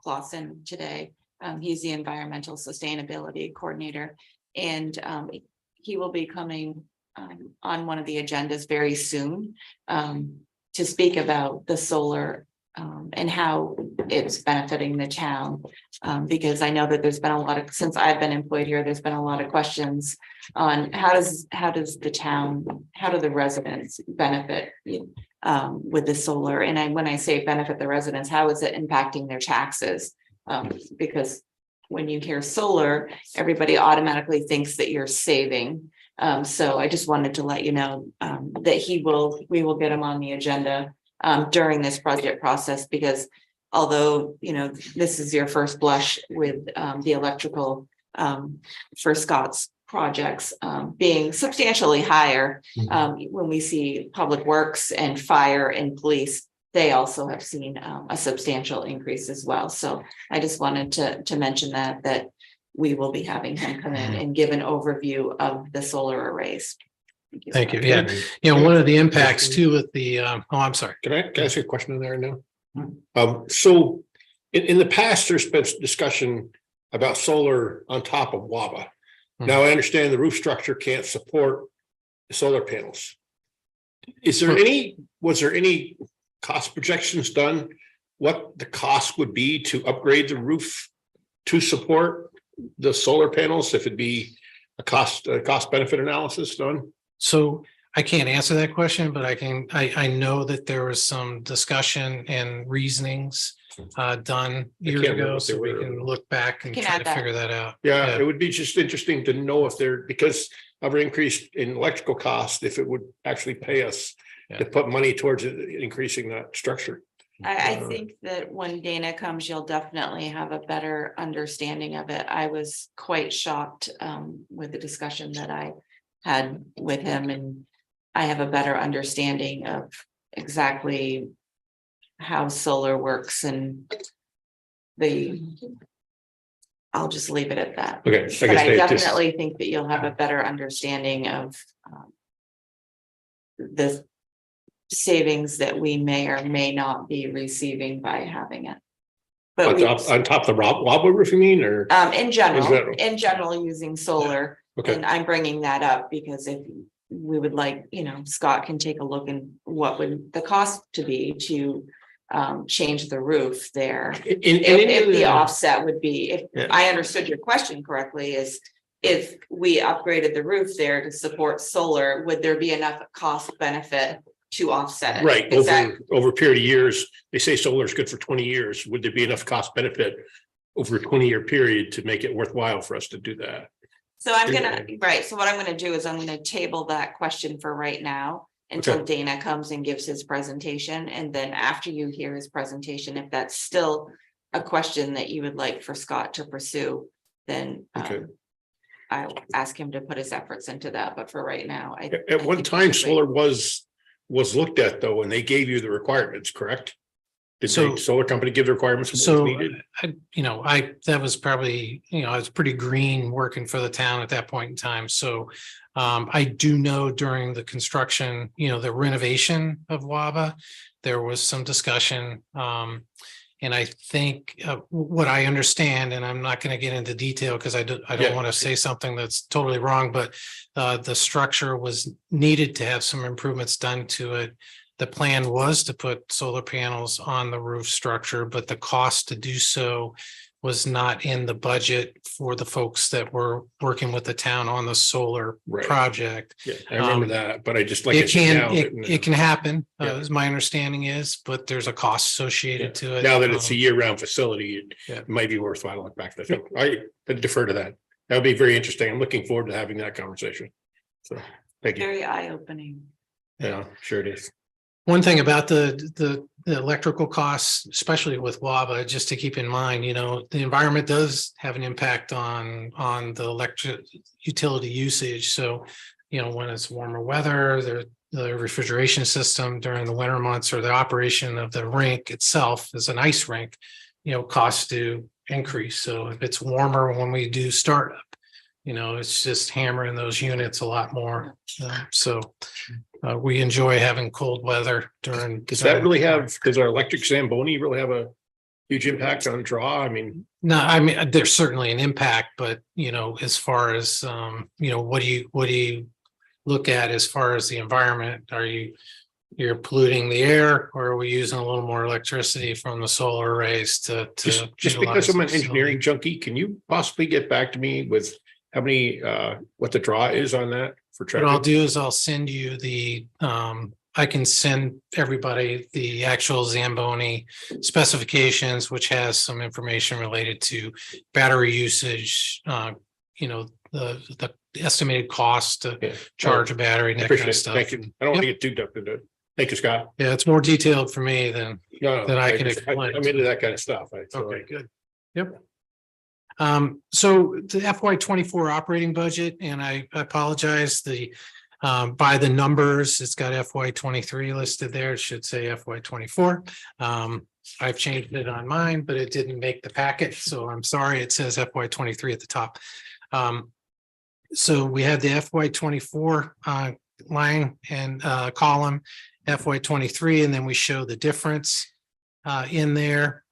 Clausen today. He's the environmental sustainability coordinator, and he will be coming on one of the agendas very soon to speak about the solar and how it's benefiting the town. Because I know that there's been a lot of, since I've been employed here, there's been a lot of questions on how does the town, how do the residents benefit with the solar? And when I say benefit the residents, how is it impacting their taxes? Because when you hear solar, everybody automatically thinks that you're saving. So I just wanted to let you know that we will get him on the agenda during this project process, because although, this is your first blush with the electrical for Scott's projects being substantially higher, when we see public works and fire and police, they also have seen a substantial increase as well. So I just wanted to mention that we will be having him come in and give an overview of the solar arrays. Thank you. Yeah. One of the impacts too with the, I'm sorry. Can I ask you a question in there now? So in the past, there's been discussion about solar on top of WABA. Now I understand the roof structure can't support the solar panels. Was there any cost projections done? What the cost would be to upgrade the roof to support the solar panels, if it'd be a cost benefit analysis done? So I can't answer that question, but I know that there was some discussion and reasonings done years ago, so we can look back and try to figure that out. Yeah, it would be just interesting to know if because of an increase in electrical cost, if it would actually pay us to put money towards increasing that structure. I think that when Dana comes, you'll definitely have a better understanding of it. I was quite shocked with the discussion that I had with him, and I have a better understanding of exactly how solar works, and I'll just leave it at that. Okay. But I definitely think that you'll have a better understanding of the savings that we may or may not be receiving by having it. But on top of the WABA roof, you mean, or in general, using solar. Okay. And I'm bringing that up because if we would like, Scott can take a look and what would the cost to be to change the roof there. If the offset would be, if I understood your question correctly, is if we upgraded the roof there to support solar, would there be enough cost benefit to offset it? Right. Over a period of years, they say solar is good for 20 years. Would there be enough cost benefit over a 20-year period to make it worthwhile for us to do that. So I'm gonna, right, so what I'm gonna do is I'm gonna table that question for right now until Okay. Dana comes and gives his presentation, and then after you hear his presentation, if that's still a question that you would like for Scott to pursue, then Okay. I'll ask him to put his efforts into that, but for right now, I. At one time, solar was looked at though, and they gave you the requirements, correct? Did So- the solar company give the requirements? of what was So, needed? that was probably, I was pretty green working for the town at that point in time. So I do know during the construction, the renovation of WABA, there was some discussion. And I think what I understand, and I'm not going to get into detail because I don't Yeah. want to say something that's totally wrong, but the structure was needed to have some improvements done to it. The plan was to put solar panels on the roof structure, but the cost to do so was not in the budget for the folks that were working with the town on the solar Right. project. Yeah, I remember that, but I just like. It can happen, Yeah. as my understanding is, but there's a cost associated to it. Now that it's a year-round facility, Yeah. it might be worthwhile to look back. I defer to that. That would be very interesting. I'm looking forward to having that conversation. So, thank you. Very eye-opening. Yeah, sure it is. One thing about the electrical costs, especially with WABA, just to keep in mind, the environment does have an impact on the electric utility usage. So, when it's warmer weather, the refrigeration system during the winter months, or the operation of the rink itself as an ice rink, costs do increase. So if it's warmer when we do startup, it's just hammering those units a lot more. We enjoy having cold weather during. Does our electric Zamboni really have a huge impact on draw? I mean. No, I mean, there's certainly an impact, but as far as what do you look at as far as the environment? You're polluting the air, or are we using a little more electricity from the solar arrays to Just because I'm an engineering junkie, can you possibly get back to me with how many, what the draw is on that for What I'll traffic? do is I'll send you I can send everybody the actual Zamboni specifications, which has some information related to battery usage, the estimated cost to Yeah. charge a battery and that kind Appreciate of it. stuff. Thank you. I don't want to get too ducked into it. Thank you, Scott. Yeah, it's more detailed for me than, No, That I can just- explain. I'm into that kind of stuff. okay, good. Yep. So the FY 24 operating budget, and I apologize, by the numbers, it's got FY 23 listed there. It should say FY 24. I've changed it on mine, but it didn't make the packet, so I'm sorry. It says FY 23 at the top. So we have the FY 24 line and column, FY 23, and then we show the difference in there.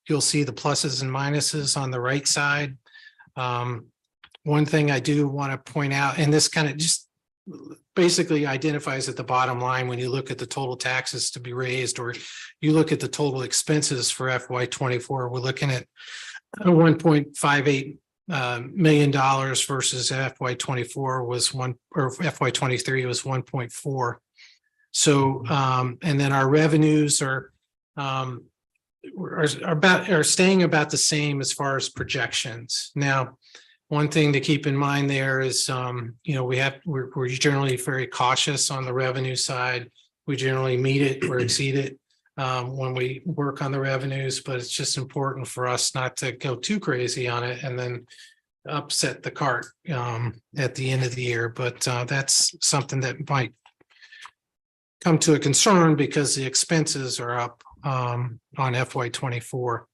You'll see the pluses and minuses on the right side. One thing I do want to point out, and this kind of just basically identifies at the bottom line, when you look at the total taxes to be raised, or you look at the total expenses for FY 24, we're looking at $1.58 million versus FY 24 was FY 23 was 1.4. So, and then our revenues are staying about the same as far as projections. Now, one thing to keep in mind there is, we're generally very cautious on the revenue side. We generally meet it or exceed it when we work on the revenues, but it's just important for us not to go too crazy on it and then upset the cart at the end of the year. But that's something that might come to a concern because the expenses are up on FY 24.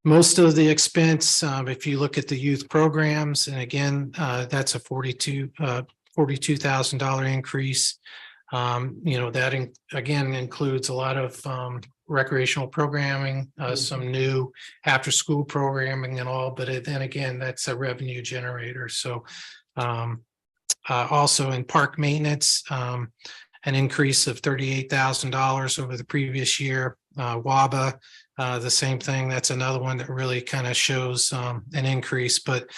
Most of the expense, if you look at the youth programs, and again, that's a $42,000 increase. That again includes a lot of recreational programming, some new after-school programming and all, but then again, that's a revenue generator. So also in park maintenance, an increase of $38,000 over the previous year. WABA, the same thing. That's another one that really kind of shows an increase. But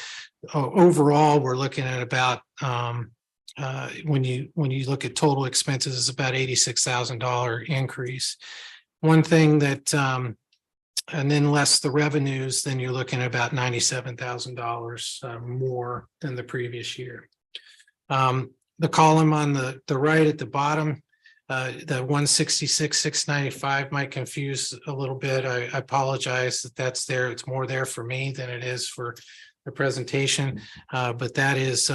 overall, we're looking at about when you look at total expenses, it's about $86,000 increase. One thing that and then less the revenues, then you're looking at about $97,000 more than the previous year. The column on the right at the bottom, the 166,695 might confuse a little bit. I apologize that that's there. It's more there for me than it is for the presentation. But that is,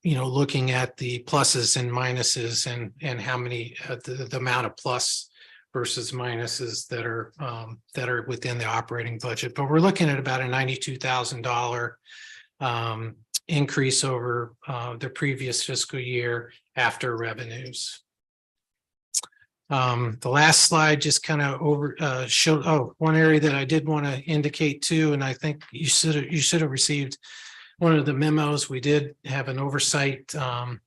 looking at the pluses and minuses and how many, the amount of plus versus minuses that are within the operating budget. But we're looking at about a $92,000 increase over the previous fiscal year after revenues. The last slide just kind of showed one area that I did want to indicate too, and I think you should have received one of the memos. We did have an oversight on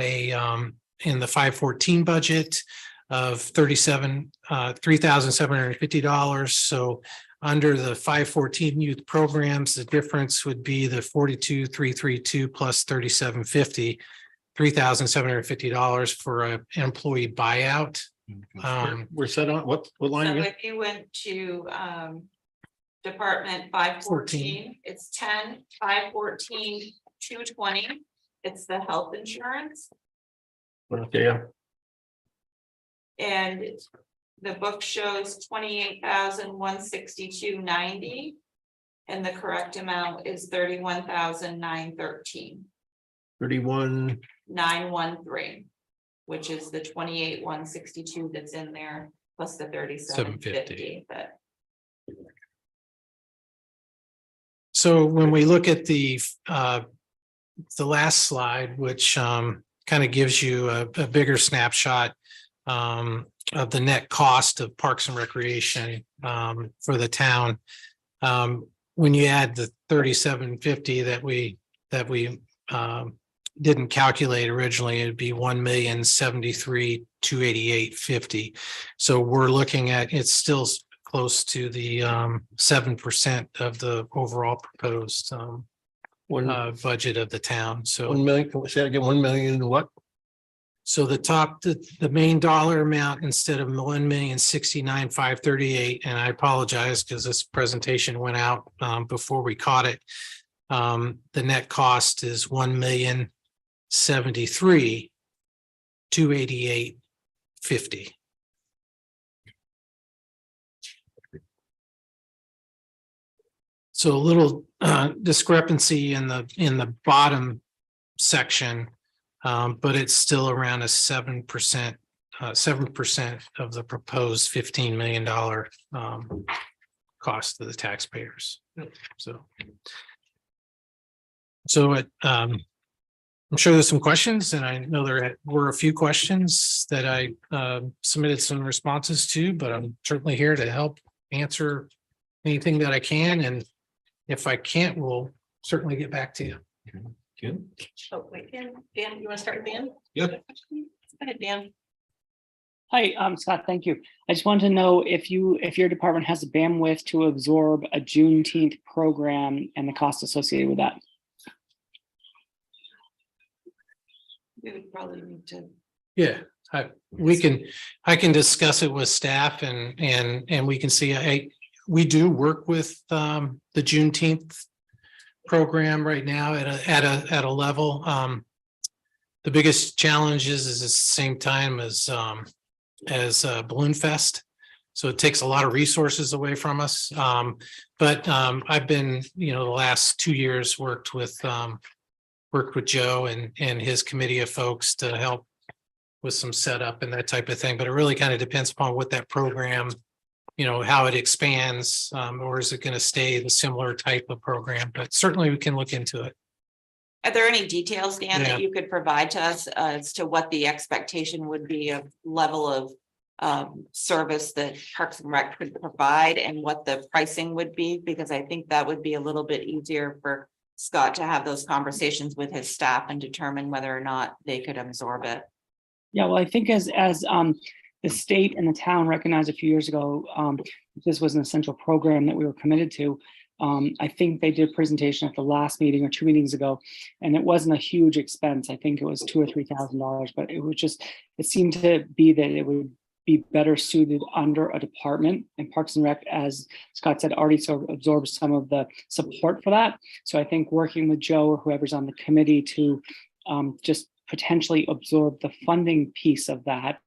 in the 514 budget of $3,750. So under the 514 youth programs, the difference would be the 42,332 plus 3,750, $3,750 for an employee buyout. We're set on what line So again? if you went to Department 514, it's 10,514,220. It's the health insurance. Okay, yeah. And the book shows 28,162.90. And the correct amount is 31,913. 31. 913, which is the 28,162 that's in there, plus the 3750. But So when we look at the last slide, which kind of gives you a bigger snapshot of the net cost of Parks and Recreation for the town. When you add the 3,750 that we didn't calculate originally, it'd be 1,073,288.50. So we're looking at, it's still close to the 7% of the overall proposed budget of the town. So 1 million, can we say again, 1 million what? so the main dollar amount, instead of 1,069,538, and I apologize because this presentation went out before we caught it. The net cost is 1,073,288.50. So a little discrepancy in the bottom section. But it's still around a 7% of the proposed $15 million cost to the taxpayers. So I'm sure there's some questions, and I know there were a few questions that I submitted some responses to, but I'm certainly here to help answer anything that I can, and if I can't, we'll certainly get back to you. Good. Oh, wait, Dan, you want to start with Dan? Yep. Go ahead, Dan. Hi, Scott, thank you. I just wanted to know if your department has the bandwidth to absorb a Juneteenth program and the cost associated with that. we would probably need to. Yeah, I can discuss it with staff and we can see, we do work with the Juneteenth program right now at a level. The biggest challenge is at the same time as Balloon Fest. So it takes a lot of resources away from us. But I've been, the last 2 years worked with Joe and his committee of folks to help with some setup and that type of thing. But it really kind of depends upon what that program, how it expands, or is it going to stay the similar type of program? But certainly we can look into it. Are there any details, Dan, Yeah. that you could provide to us as to what the expectation would be of level of service that Parks and Rec could provide and what the pricing would be? Because I think that would be a little bit easier for Scott to have those conversations with his staff and determine whether or not they could absorb it. Yeah, well, I think as the state and the town recognized a few years ago, this was an essential program that we were committed to. I think they did a presentation at the last meeting or 2 meetings ago, and it wasn't a huge expense. I think it was $2,000 or $3,000, but it seemed to be that it would be better suited under a department, and Parks and Rec, as Scott said, already sort of absorbs some of the support for that. So I think working with Joe or whoever's on the committee to just potentially absorb the funding piece of that,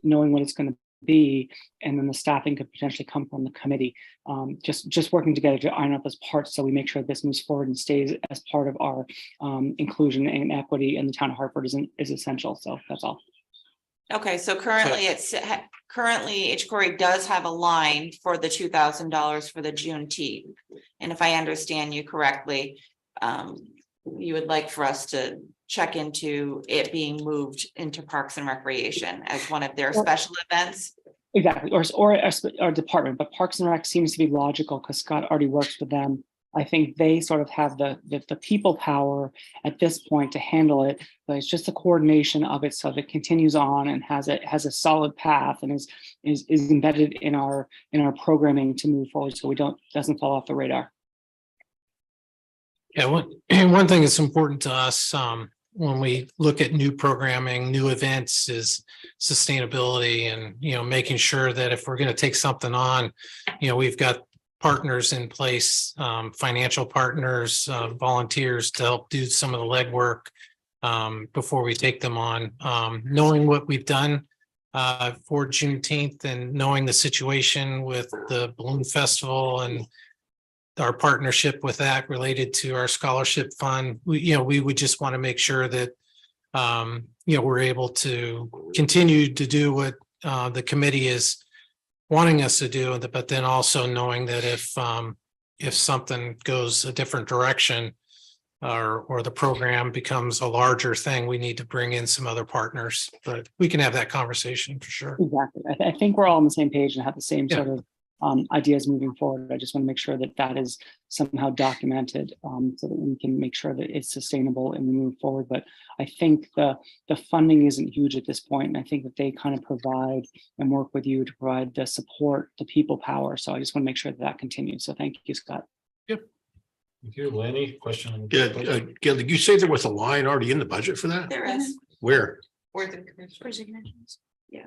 knowing what it's going to be, and then the staffing could potentially come from the committee. Just working together to iron out those parts so we make sure this moves forward and stays as part of our inclusion and equity in the town of Hartford is essential. So that's all. Okay, so currently H. Corey does have a line for the $2,000 for the Juneteenth. And if I understand you correctly, you would like for us to check into it being moved into Parks and Recreation as one of their special events. Exactly, or a department, but Parks and Rec seems to be logical because Scott already works with them. I think they sort of have the people power at this point to handle it, but it's just the coordination of it so that it continues on and has a solid path and is embedded in our programming to move forward so we doesn't fall off the radar. Yeah, one thing that's important to us when we look at new programming, new events is sustainability and, making sure that if we're going to take something on, we've got partners in place, financial partners, volunteers to help do some of the legwork before we take them on. Knowing what we've done for Juneteenth and knowing the situation with the Balloon Festival and our partnership with that related to our scholarship fund, we would just want to make sure that we're able to continue to do what the committee is wanting us to do, but then also knowing that if something goes a different direction or the program becomes a larger thing, we need to bring in some other partners. But we can have that conversation for sure. Exactly. I think we're all on the same page and have the same sort of ideas moving forward. I just want to make sure that is somehow documented so that we can make sure that it's sustainable and we move forward. But I think the funding isn't huge at this point, and I think that they kind of provide and work with you to provide the support, the people power. So I just want to make sure that continues. So thank you, Scott. Yep. Thank you, Lenny. Question? Gail, did you say there was a line already in the budget for that? There is. Where? Yeah.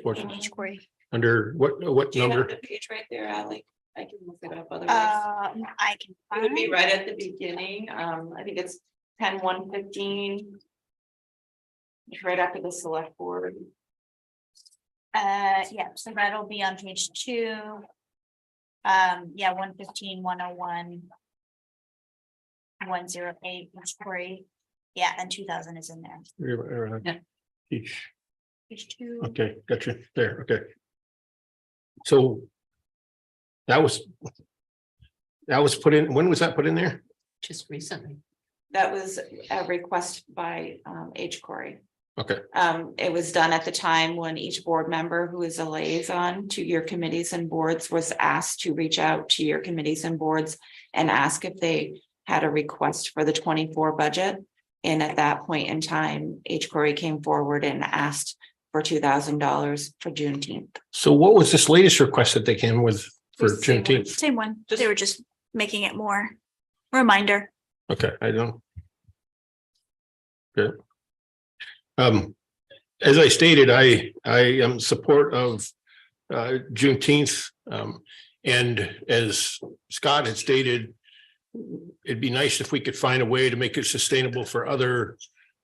What? In H. Corey. Under what Do you have number? the page right there, Ally? I can look it up otherwise. I can It would be find. right at the beginning. I think it's 10-115. It's right after the select board. Yeah, so that'll be on page 2. 115, 101. 108, H. Corey. Yeah, and 2000 is in there. Yeah. Each. Page 2. Okay, gotcha. There, okay. So that was put in, when was that put in there? Just recently. That was a request by H. Corey. Okay, It was done at the time when each board member who is a liaison to your committees and boards was asked to reach out to your committees and boards and ask if they had a request for the 24 budget. And at that point in time, H. Corey came forward and asked for $2,000 for Juneteenth. so what was this latest request that they came with for Juneteenth? Same one. They were just making it more reminder. Okay, I don't. Good. As I stated, I am in support of Juneteenth. And as Scott had stated, it'd be nice if we could find a way to make it sustainable for other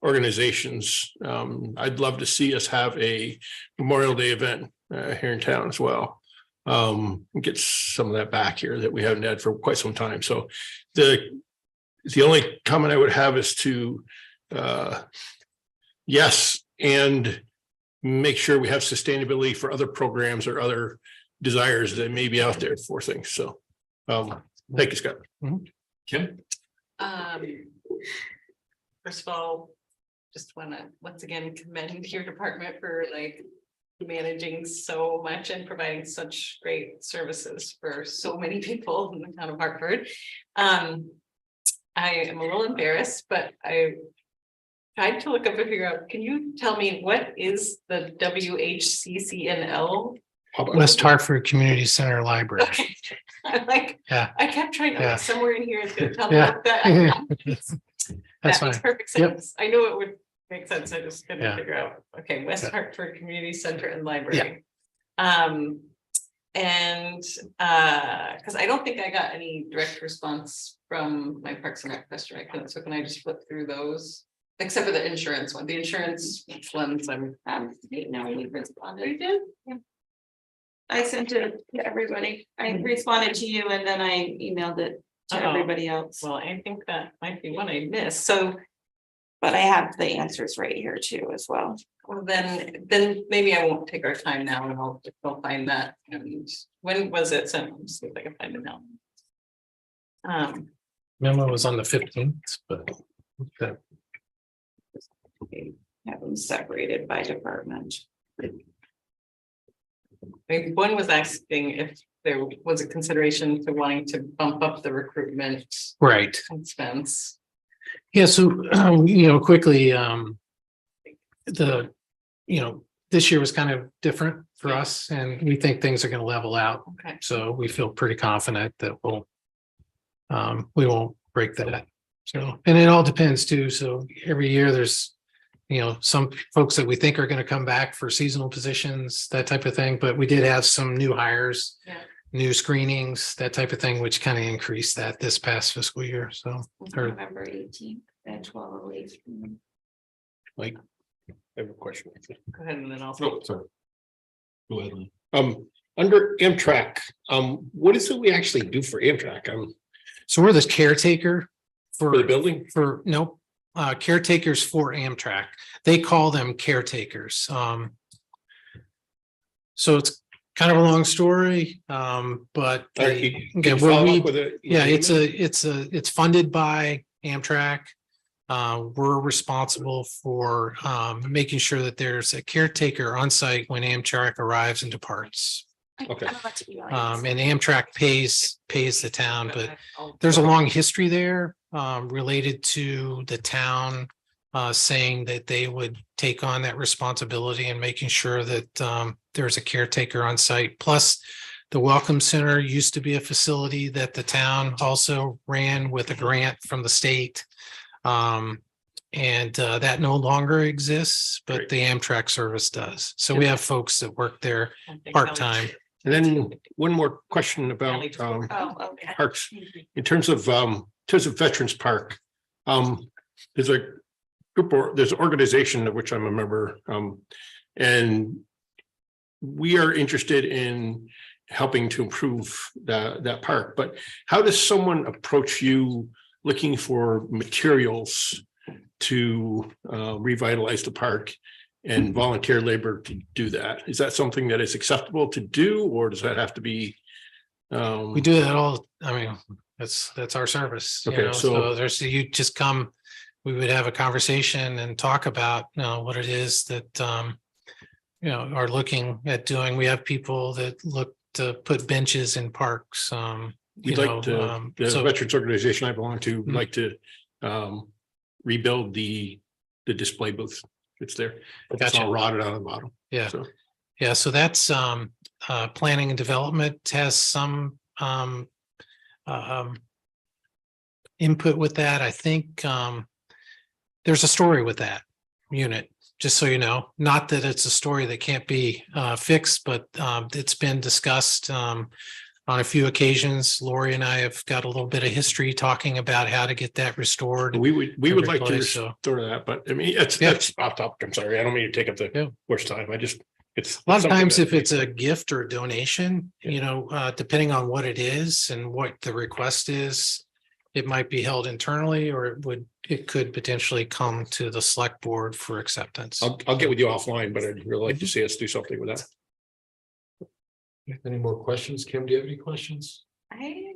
organizations. I'd love to see us have a Memorial Day event here in town as well. Get some of that back here that we haven't had for quite some time. So the only comment I would have is to yes, and make sure we have sustainability for other programs or other desires that may be out there for things. So thank you, Scott. Kim? First of all, just want to once again commend your department for managing so much and providing such great services for so many people in the town of Hartford. I am a little embarrassed, but I tried to look up and figure out, can you tell me what is the WHCCNL? West Hartford Community Center Library. Okay. I kept trying to Yeah. somewhere in here it's gonna tell me Yeah. what that. That's That makes fine. perfect Yep. sense. I knew it would make sense. I just couldn't Yeah. figure out. Okay, West Yeah. Hartford Community Center and Library. And because I don't think I got any direct response from my Parks and Rec question. So can I just flip through those? Except for the insurance one, the insurance ones, No, we responded. we did. I sent it to everybody. I responded to you and then I emailed it to everybody else. Well, I think that might be one I missed, so. But I have the answers right here too as well. Well, then maybe I won't take our time now and I'll find that. And when was it sent? Let's see if I can find it now. Memo was on the 15th, but. Okay. Have them separated by department. Maybe one was asking if there was a consideration to wanting to bump up the recruitment Right. expense. Yeah, so, quickly, this year was kind of different for us and we think things are going to level out. Okay. So we feel pretty confident that we won't break that. So, and it all depends too. So every year there's, some folks that we think are going to come back for seasonal positions, that type of thing. But we did have some new hires, new screenings, that type of thing, which kind of increased that this past fiscal year. So, November 18th at 12:08. Like, I have a question. Go ahead and then I'll. Oh, sorry. Go ahead. Under Amtrak, what is it we actually do for Amtrak? so we're the caretaker For the building? Caretakers for Amtrak. They call them caretakers. So it's kind of a long story, but it's funded by Amtrak. We're responsible for making sure that there's a caretaker on site when Amtrak arrives and departs. Okay. And Amtrak pays the town, but there's a long history there related to the town saying that they would take on that responsibility and making sure that there's a caretaker on site. Plus, the Welcome Center used to be a facility that the town also ran with a grant from the state. That no longer exists, but the Amtrak service does. So we have folks that work there part-time. And then one more question about parks. In terms of Veterans Park, there's a group or there's an organization of which I'm a member, and we are interested in helping to improve that park. But how does someone approach you looking for materials to revitalize the park and volunteer labor to do that? Is that something that is acceptable to do, or does that have to be? We do that all. I mean, that's our service. Okay, so you just come. We would have a conversation and talk about what it is that are looking at doing. We have people that look to put benches in parks. The veterans organization I belong to would like to rebuild the display booth. It's there. It's all rotted out of the bottom. Yeah. So that's planning and development has some input with that. I think there's a story with that unit, just so you know. Not that it's a story that can't be fixed, but it's been discussed on a few occasions. Lori and I have got a little bit of history talking about how to get that restored. We would like to restore that, but I mean, that's off topic. I'm sorry. I don't mean to take up the worst time. It's a lot of times if it's a gift or a donation, depending on what it is and what the request is, it might be held internally, or it could potentially come to the select board for acceptance. I'll get with you offline, but I'd really like to see us do something with that. Any more questions? Kim, do you have any questions? I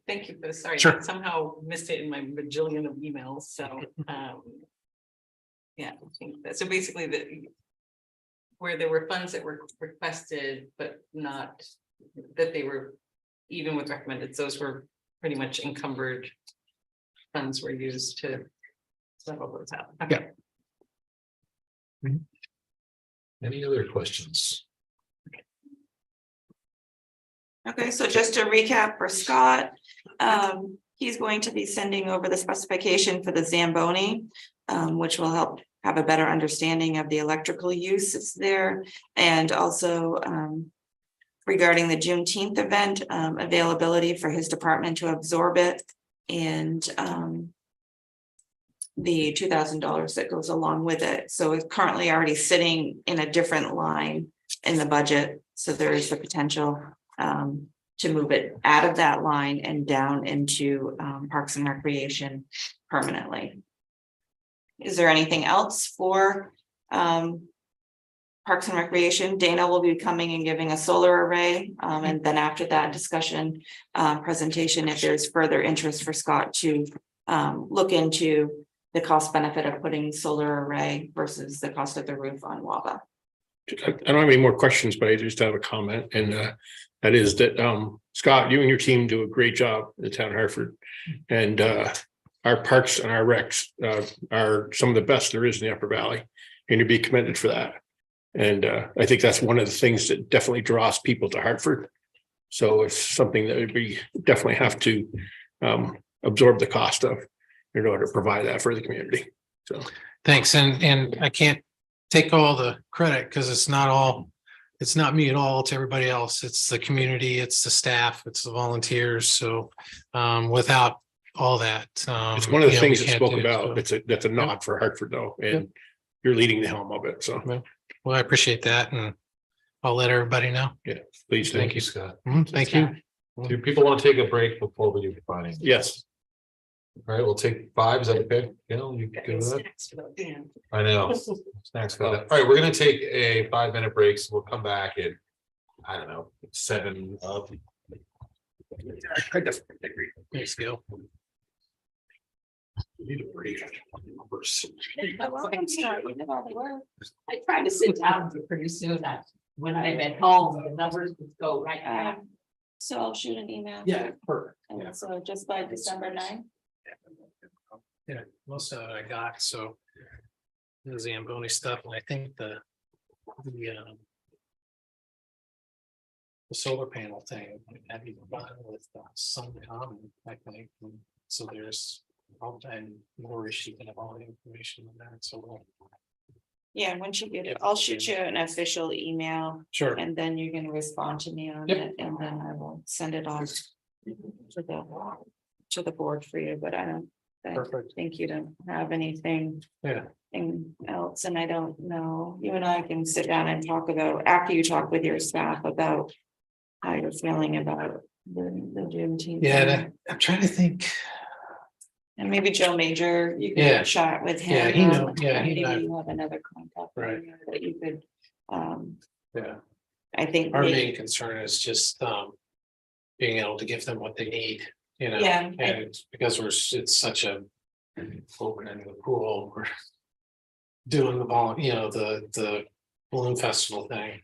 thank you for this. Sorry, Sure. I somehow missed it in my bajillion of emails. So, yeah, I think that. So basically, where there were funds that were requested, but not that they were even with recommended, those were pretty much encumbered funds were used to level those out. Okay. Yeah. Any other questions? Okay, so just to recap for Scott, he's going to be sending over the specification for the Zamboni, which will help have a better understanding of the electrical uses there, and also regarding the Juneteenth event, availability for his department to absorb it, and the $2,000 that goes along with it. So it's currently already sitting in a different line in the budget. So there is the potential to move it out of that line and down into Parks and Recreation permanently. Is there anything else for Parks and Recreation? Dana will be coming and giving a solar array. And then after that discussion presentation, if there's further interest for Scott to look into the cost benefit of putting solar array versus the cost of the roof on WABA. I don't have any more questions, but I just have a comment, and that is that Scott, you and your team do a great job in the town of Hartford, and our parks and our recs are some of the best there is in the Upper Valley, and you'd be commended for that. And I think that's one of the things that definitely draws people to Hartford. So it's something that we definitely have to absorb the cost of in order to provide that for the community. So Thanks. And I can't take all the credit because it's not me at all. It's everybody else. It's the community, it's the staff, it's the volunteers. So without all that. it's one of the things we that can't spoke do it. about. So, That's a nod for Hartford though, and you're leading the helm of it. So well, I appreciate that, and I'll let everybody know. yeah, please do. Thank you. Scott. Thank you. Do people want to take a break before we do defining? Yes. All right, we'll take 5. Is that okay? Gail, you good with that? I know. Snacks for that. All right, we're gonna take a 5-minute break. So we'll come back at, I don't know, 7 of. Thanks, Gil. Need a break. I tried to sit down pretty soon. When I'm at home, the numbers would go right back. So I'll shoot an email. Yeah, perfect. And so just by December 9th. Yeah, most of it I got, so. The Zamboni stuff, and I think the solar panel thing, have you done with some common, I think, and so there's all time more issues and all the information on that, so. Yeah, once you get it, I'll shoot you an official email. Sure. And then you can respond to me on Yep. it, and then I will send it off to the board for you, but I don't Perfect. think you don't have anything. Yeah. Else, and I don't know, you and I can sit down and talk about, after you talk with your staff about how you're feeling about the Juneteenth. Yeah, I'm trying to think. And maybe Joe Major, you Yeah. could chat with him. Yeah, he know- and yeah, he maybe know. you have another contact. Right. there that you could, Yeah. I think. Our maybe- main concern is just being able to give them what they need, you know, Yeah. and it's because it's such a open end of the pool, we're doing the balloon festival thing.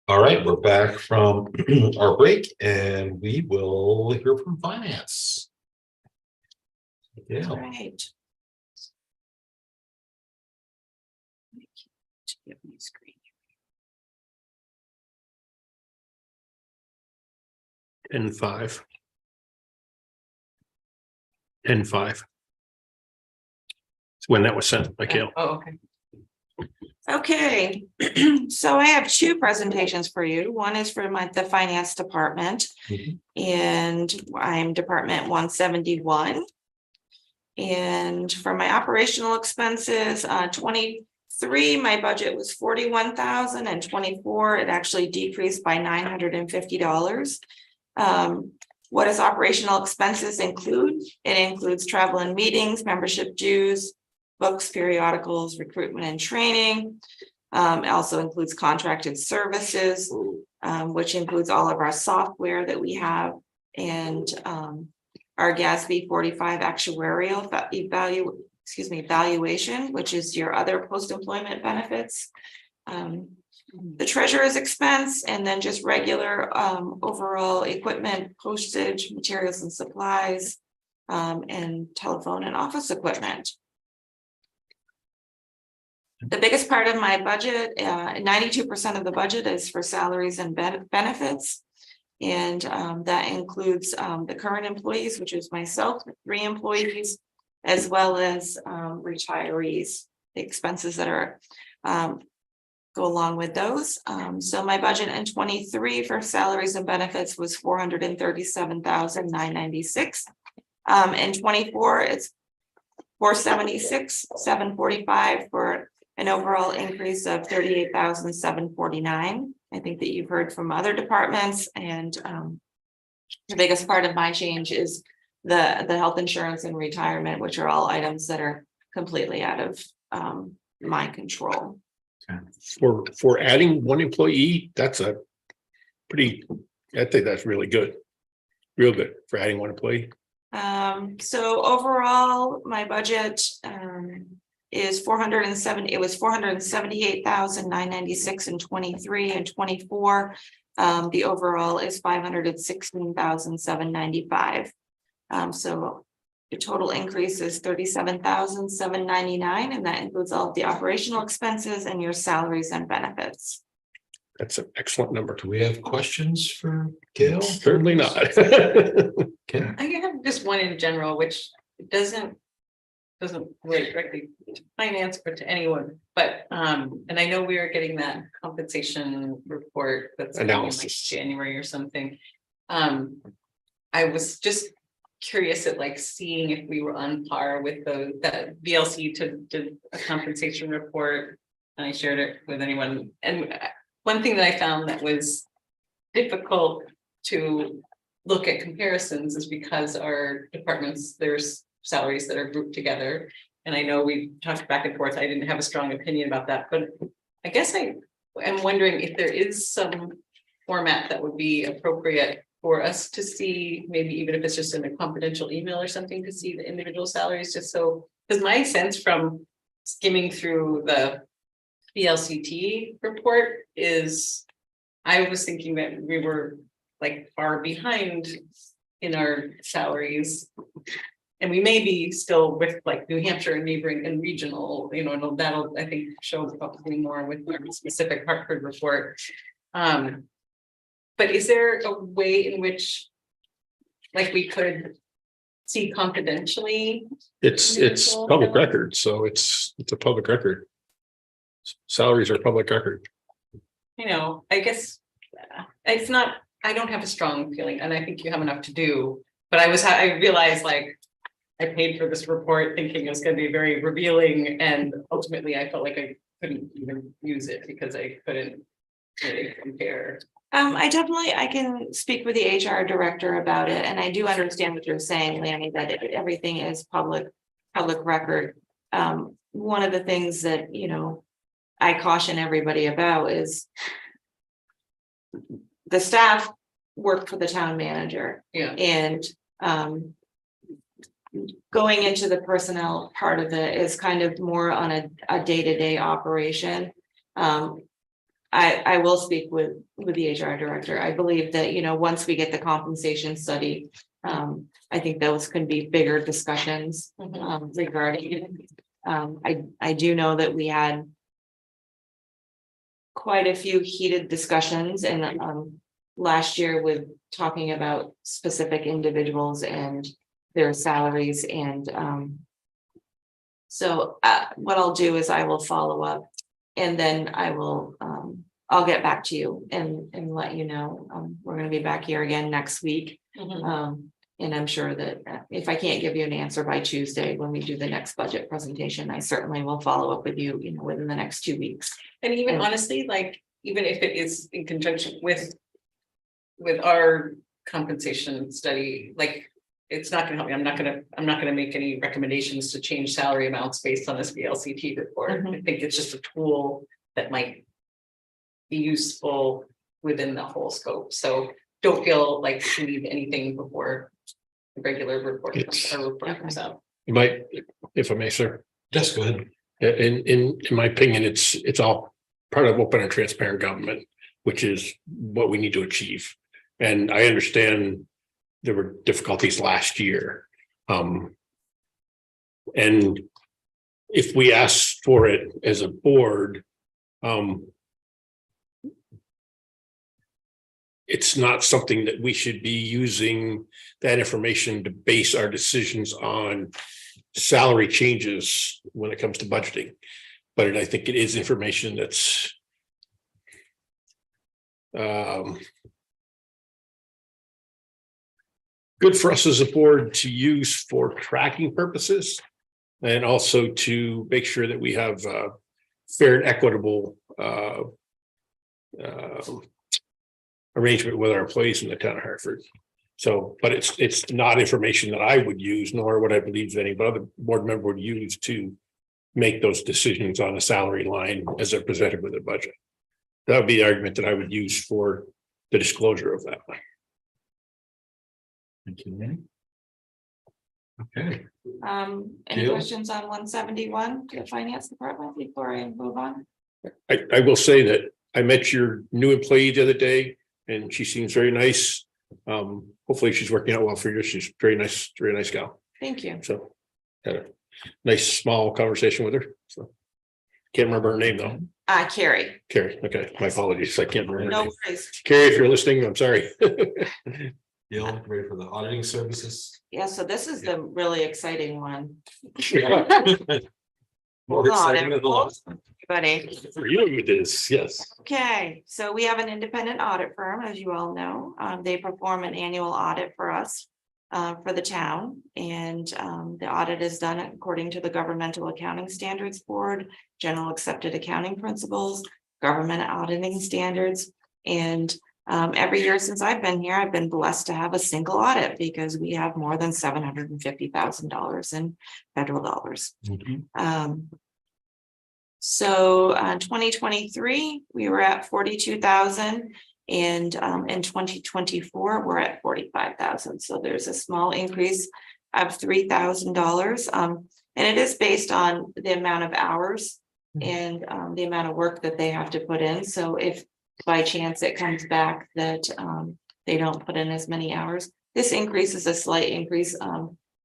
All right, we're back from our break and we will hear from finance. Yeah. All right. And 5. And 5. When that was sent by Gail. Oh, okay. Okay, so I have two presentations for you. One is for the finance department. Mhm. And I'm Department 171. And for my operational expenses, 23, my budget was 41,000, and 24, it actually decreased by $950. What does operational expenses include? It includes travel and meetings, membership dues, books, periodicals, recruitment and training. It also includes contracted services, which includes all of our software that we have, and our GASB 45 actuarial valuation, which is your other post-employment benefits. The treasurer's expense, and then just regular overall equipment, postage, materials and supplies, and telephone and office equipment. The biggest part of my budget, 92% of the budget is for salaries and benefits. And that includes the current employees, which is myself, 3 employees, as well as retirees, the expenses that are go along with those. So my budget in 23 for salaries and benefits was $437,996. In 24, it's $476,745 for an overall increase of $38,749. I think that you've heard from other departments, and the biggest part of my change is the health insurance and retirement, which are all items that are completely out of my control. For adding 1 employee, that's a pretty, I think that's really good. Real good for adding 1 employee. So overall, my budget is 470. It was 478,996 in 23 and 24. The overall is 516,795. So the total increase is 37,799, and that includes all of the operational expenses and your salaries and benefits. That's an excellent number. Do we have questions for Gail? Certainly not. Okay. I have just one in general, which doesn't relate directly to finance or to anyone, but and I know we are getting that compensation report that's coming in, like, Analysis. January or something. I was just curious at like seeing if we were on par with the VLC to a compensation report. And I shared it with anyone, and one thing that I found that was difficult to look at comparisons is because our departments, there's salaries that are grouped together. And I know we talked back and forth. I didn't have a strong opinion about that, but I guess I am wondering if there is some format that would be appropriate for us to see, maybe even if it's just in a confidential email or something, to see the individual salaries, just so, because my sense from skimming through the VLCT report is, I was thinking that we were like far behind in our salaries. And we may be still with like New Hampshire and neighboring and regional, you know, and that'll, I think, show probably more with our specific Hartford report. But is there a way in which, like, we could see confidentially? It's public record, so it's a public record. Salaries are public record. You know, I guess it's not, I don't have a strong feeling, and I think you have enough to do, but I realized, like, I paid for this report thinking it was going to be very revealing, and ultimately I felt like I couldn't even use it because I couldn't really compare. I can speak with the HR director about it, and I do understand what you're saying, Lanny, that everything is public record. One of the things that, you know, I caution everybody about is the staff work for the town manager. Yeah. And going into the personnel part of it is kind of more on a day-to-day operation. I will speak with the HR director. I believe that, once we get the compensation study, I think those can be bigger discussions, regarding it. I do know that we had quite a few heated discussions and, last year with talking about specific individuals and their salaries and, so what I'll do is I will follow up and then I'll get back to you and let you know. We're gonna be back here again next week. And I'm sure that if I can't give you an answer by Tuesday, when we do the next budget presentation, I certainly will follow up with you, within the next 2 weeks. And even honestly, like, even if it is in conjunction with our compensation study, like, it's not gonna help me. I'm not gonna make any recommendations to change salary amounts based on this VLCT report. I think it's just a tool that might be useful within the whole scope. So don't feel like you need anything before the regular report comes out. You might, if I may, sir. Just go ahead. In my opinion, it's all part of open and transparent government, which is what we need to achieve. And I understand there were difficulties last year. And if we ask for it as a board, it's not something that we should be using that information to base our decisions on salary changes when it comes to budgeting. But I think it is information that's good for us as a board to use for tracking purposes and also to make sure that we have fair and equitable arrangement with our employees in the town of Hartford. So, but it's not information that I would use, nor would I believe any other board member would use to make those decisions on a salary line as they're presented with a budget. That would be the argument that I would use for the disclosure of that. Thank you, Manny. Okay. Any Jill? questions on 171 to the finance department before I move on? I will say that I met your new employee the other day and she seems very nice. Hopefully she's working out well for you. She's very nice gal. Thank you. So had a nice small conversation with her. So can't remember her name though. Carrie. Carrie. Okay. My apologies. I can't remember her No name. worries. Carrie, if you're listening, I'm sorry. Gail, ready for the auditing services? Yeah, so this is the really exciting one. More Hold on, exciting than the last one. Everybody. For you it is, yes. Okay, so we have an independent audit firm, as you all know. They perform an annual audit for us for the town. And the audit is done according to the Governmental Accounting Standards Board, General Accepted Accounting Principles, Government Auditing Standards. And every year since I've been here, I've been blessed to have a single audit because we have more than $750,000 in federal dollars. So 2023, we were at 42,000 and in 2024, we're at 45,000. So there's a small increase of $3,000. And it is based on the amount of hours and the amount of work that they have to put in. So if by chance it comes back that they don't put in as many hours, this increase is a slight increase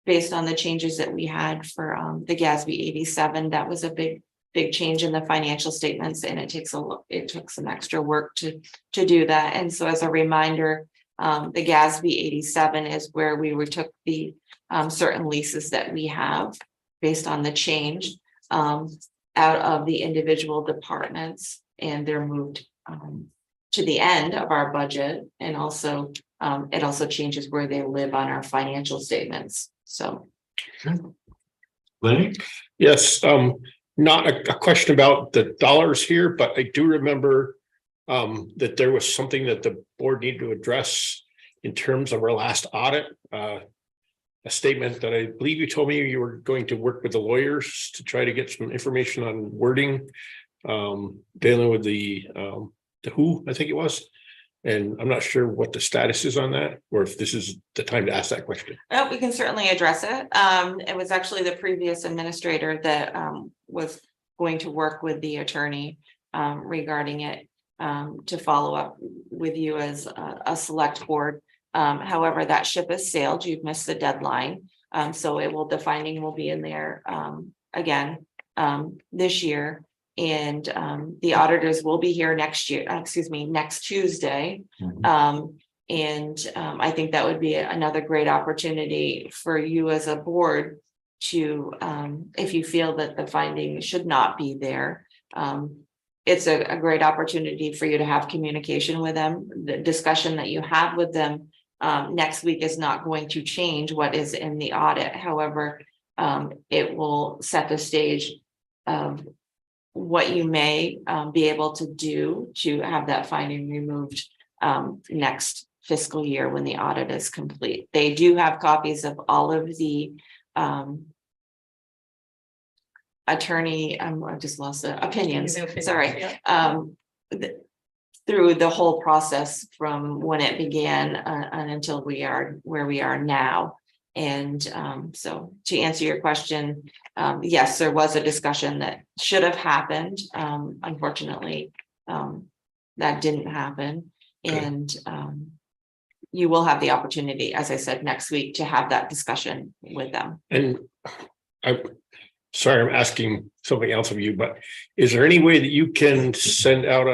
based on the changes that we had for the GASB 87. That was a big change in the financial statements, and it took some extra work to do that. And so as a reminder, the GASB 87 is where we took the certain leases that we have based on the change out of the individual departments, and they're moved to the end of our budget. And also it also changes where they live on our financial statements. So Lenny? Yes, not a question about the dollars here, but I do remember that there was something that the board needed to address in terms of our last audit. A statement that I believe you told me you were going to work with the lawyers to try to get some information on wording dealing with the who, I think it was. And I'm not sure what the status is on that, or if this is the time to ask that question. well, we can certainly address it. It was actually the previous administrator that was going to work with the attorney regarding it. to follow up with you as a select board. However, that ship has sailed. You've missed the deadline. So the finding will be in there again this year. And the auditors will be here next Tuesday. I think that would be another great opportunity for you as a board to, if you feel that the finding should not be there, it's a great opportunity for you to have communication with them. The discussion that you have with them next week is not going to change what is in the audit. However, it will set the stage of what you may be able to do to have that finding removed next fiscal year when the audit is complete. They do have copies of all of the attorney, I just lost the opinions, sorry. Through the whole process from when it began and until we are where we are now. And so to answer your question, yes, there was a discussion that should have happened. Unfortunately, that didn't happen. And you will have the opportunity, as I said, next week to have that discussion with them. And I'm sorry, I'm asking something else of you, but is there any way that you can send out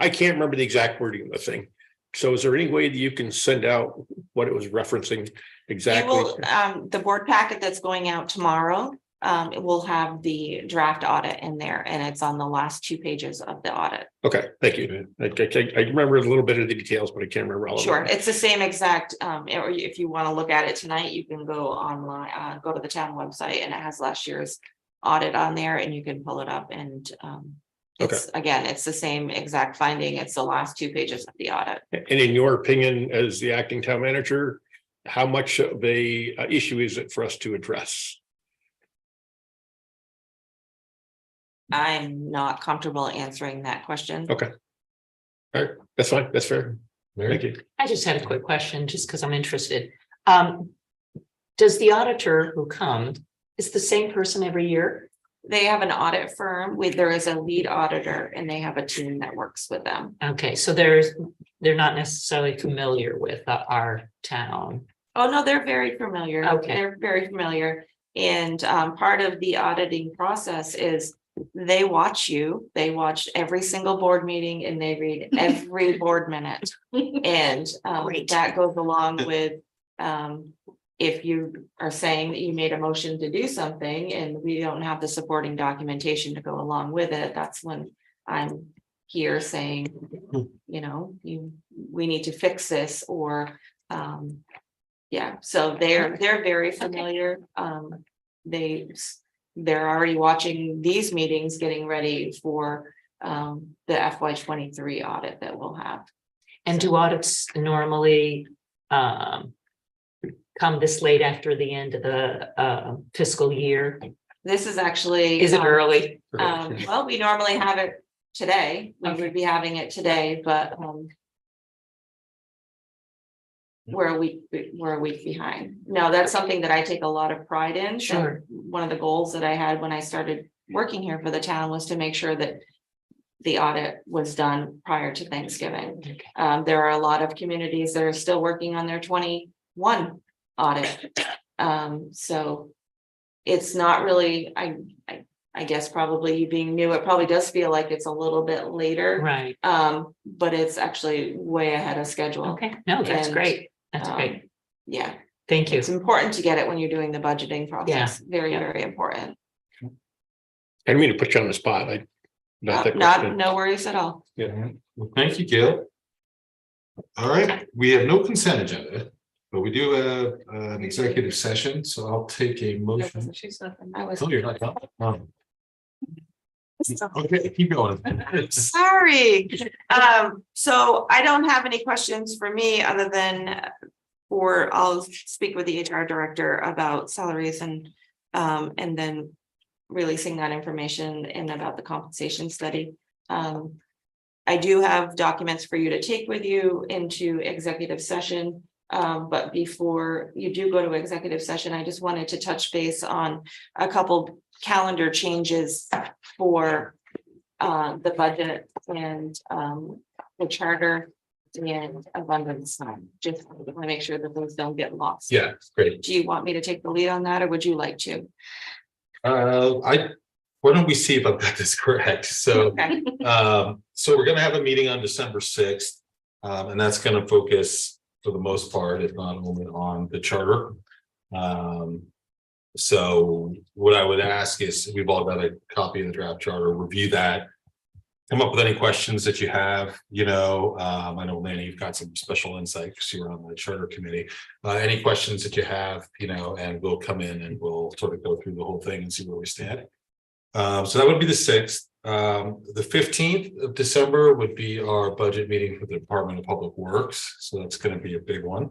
I can't remember the exact wording of the thing. So is there any way that you can send out what it was referencing exactly? The board packet that's going out tomorrow, it will have the draft audit in there, and it's on the last 2 pages of the audit. Okay, thank you. I remember a little bit of the details, but I can't remember all of it. Sure, it's the same exact, or if you want to look at it tonight, you can go online, go to the town website, and it has last year's audit on there, and you can pull it up. And again, it's the same exact finding. It's the last 2 pages of the audit. And in your opinion, as the acting town manager, how much of a issue is it for us to address? I'm not comfortable answering that question. Okay. All right, that's fine. That's fair. Thank you. I just had a quick question, just because I'm interested. Does the auditor who comes, is the same person every year? They have an audit firm there is a lead auditor, and they have a team that works with them. Okay, so they're not necessarily familiar with our town. Oh, no, they're very familiar. Okay. They're very familiar. And part of the auditing process is they watch you. They watch every single board meeting, and they read every board minute. And that goes along with if you are saying that you made a motion to do something and we don't have the supporting documentation to go along with it, that's when I'm here saying, we need to fix this, or so they're very familiar. They're already watching these meetings, getting ready for the FY23 audit that we'll have. And do audits normally come this late after the end of the fiscal year? This is actually. Is it early? Well, we normally have it today. We would be having it today, but we're a week behind. No, that's something that I take a lot of pride in. Sure. One of the goals that I had when I started working here for the town was to make sure that the audit was done prior to Thanksgiving. Okay. There are a lot of communities that are still working on their 21 audit. So it's not really, I guess probably you being new, it probably does feel like it's a little bit later. Right. But it's actually way ahead of schedule. Okay, no, that's great. That's great. Yeah. Thank you. It's important to get it when you're doing the budgeting process. Very, Yeah. very important. I didn't mean to put you on the spot. No worries at all. Yeah. Well, thank you, Gail. All right, we have no consent agenda, but we do have an executive session, so I'll take a motion. Oh, you're not done? Oh. Okay, keep going. Sorry. So I don't have any questions for me other than I'll speak with the HR director about salaries and then releasing that information and about the compensation study. I do have documents for you to take with you into executive session. But before you do go to executive session, I just wanted to touch base on a couple calendar changes for the budget and the charter and abundance sign. Just want to make sure that those don't get lost. Yeah, great. Do you want me to take the lead on that, or would you like to? Why don't we see if I've got this correct? So, Okay. so we're gonna have a meeting on December 6th. And that's gonna focus for the most part, if not only on the charter. So what I would ask is, we've all got a copy of the draft charter, review that. Come up with any questions that you have, I know Lanny, you've got some special insight because you were on the charter committee. Any questions that you have, and we'll come in and we'll sort of go through the whole thing and see where we stand. So that would be the 6th. The 15th of December would be our budget meeting for the Department of Public Works. So that's going to be a big one.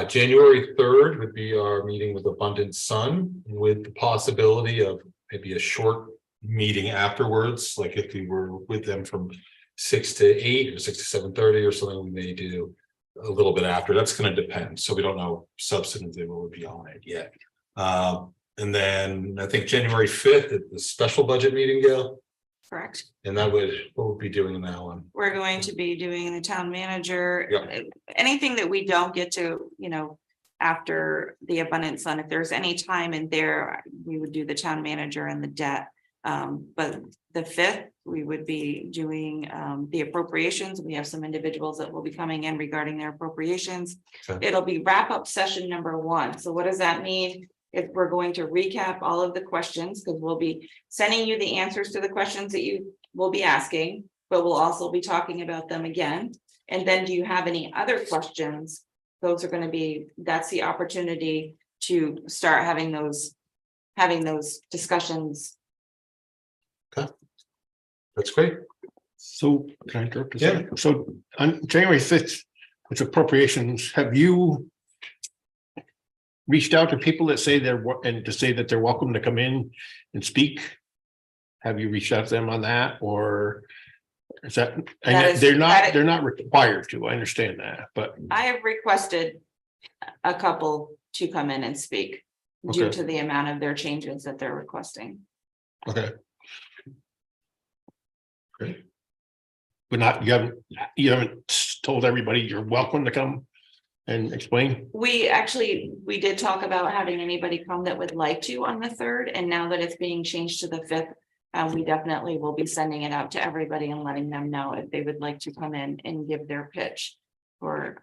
January 3rd would be our meeting with Abundant Sun, with the possibility of maybe a short meeting afterwards, like if we were with them from 6 to 8 or 6 to 7:30 or something, we may do a little bit after. That's going to depend. So we don't know substantively what would be on it yet. And then I think January 5th at the special budget meeting, Gail. Correct. And that would, what would we be doing in that one? We're going to be doing the town manager. Yep. Anything that we don't get to, after the abundance fund, if there's any time in there, we would do the town manager and the debt. But the 5th, we would be doing the appropriations. We have some individuals that will be coming in regarding their appropriations. Okay. It'll be wrap up session number 1. So what does that mean? If we're going to recap all of the questions, because we'll be sending you the answers to the questions that you will be asking, but we'll also be talking about them again. And then do you have any other questions? Those are going to be, that's the opportunity to start having those discussions. Okay. That's great. So can I interrupt? Yeah. So on January 5th, with appropriations, have you reached out to people that say that they're welcome to come in and speak? Have you reached out to them on that, or is that, they're not required to, I understand that, but I have requested a couple to come in and speak due Okay. to the amount of their changes that they're requesting. okay. Great. But you haven't told everybody you're welcome to come and explain? We did talk about having anybody come that would like to on the 3rd, and now that it's being changed to the 5th, we definitely will be sending it out to everybody and letting them know if they would like to come in and give their pitch for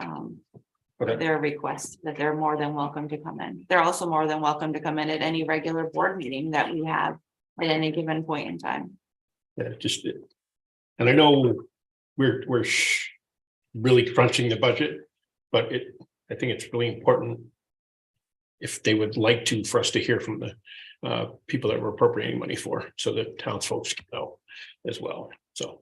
their request, that they're more than welcome to come in. They're also more than welcome to come in at any regular board meeting that we have at any given point in time. Yeah, and I know we're really crunching the budget, but I think it's really important if they would like to, for us to hear from the people that we're appropriating money for, so that townsfolk can know as well. So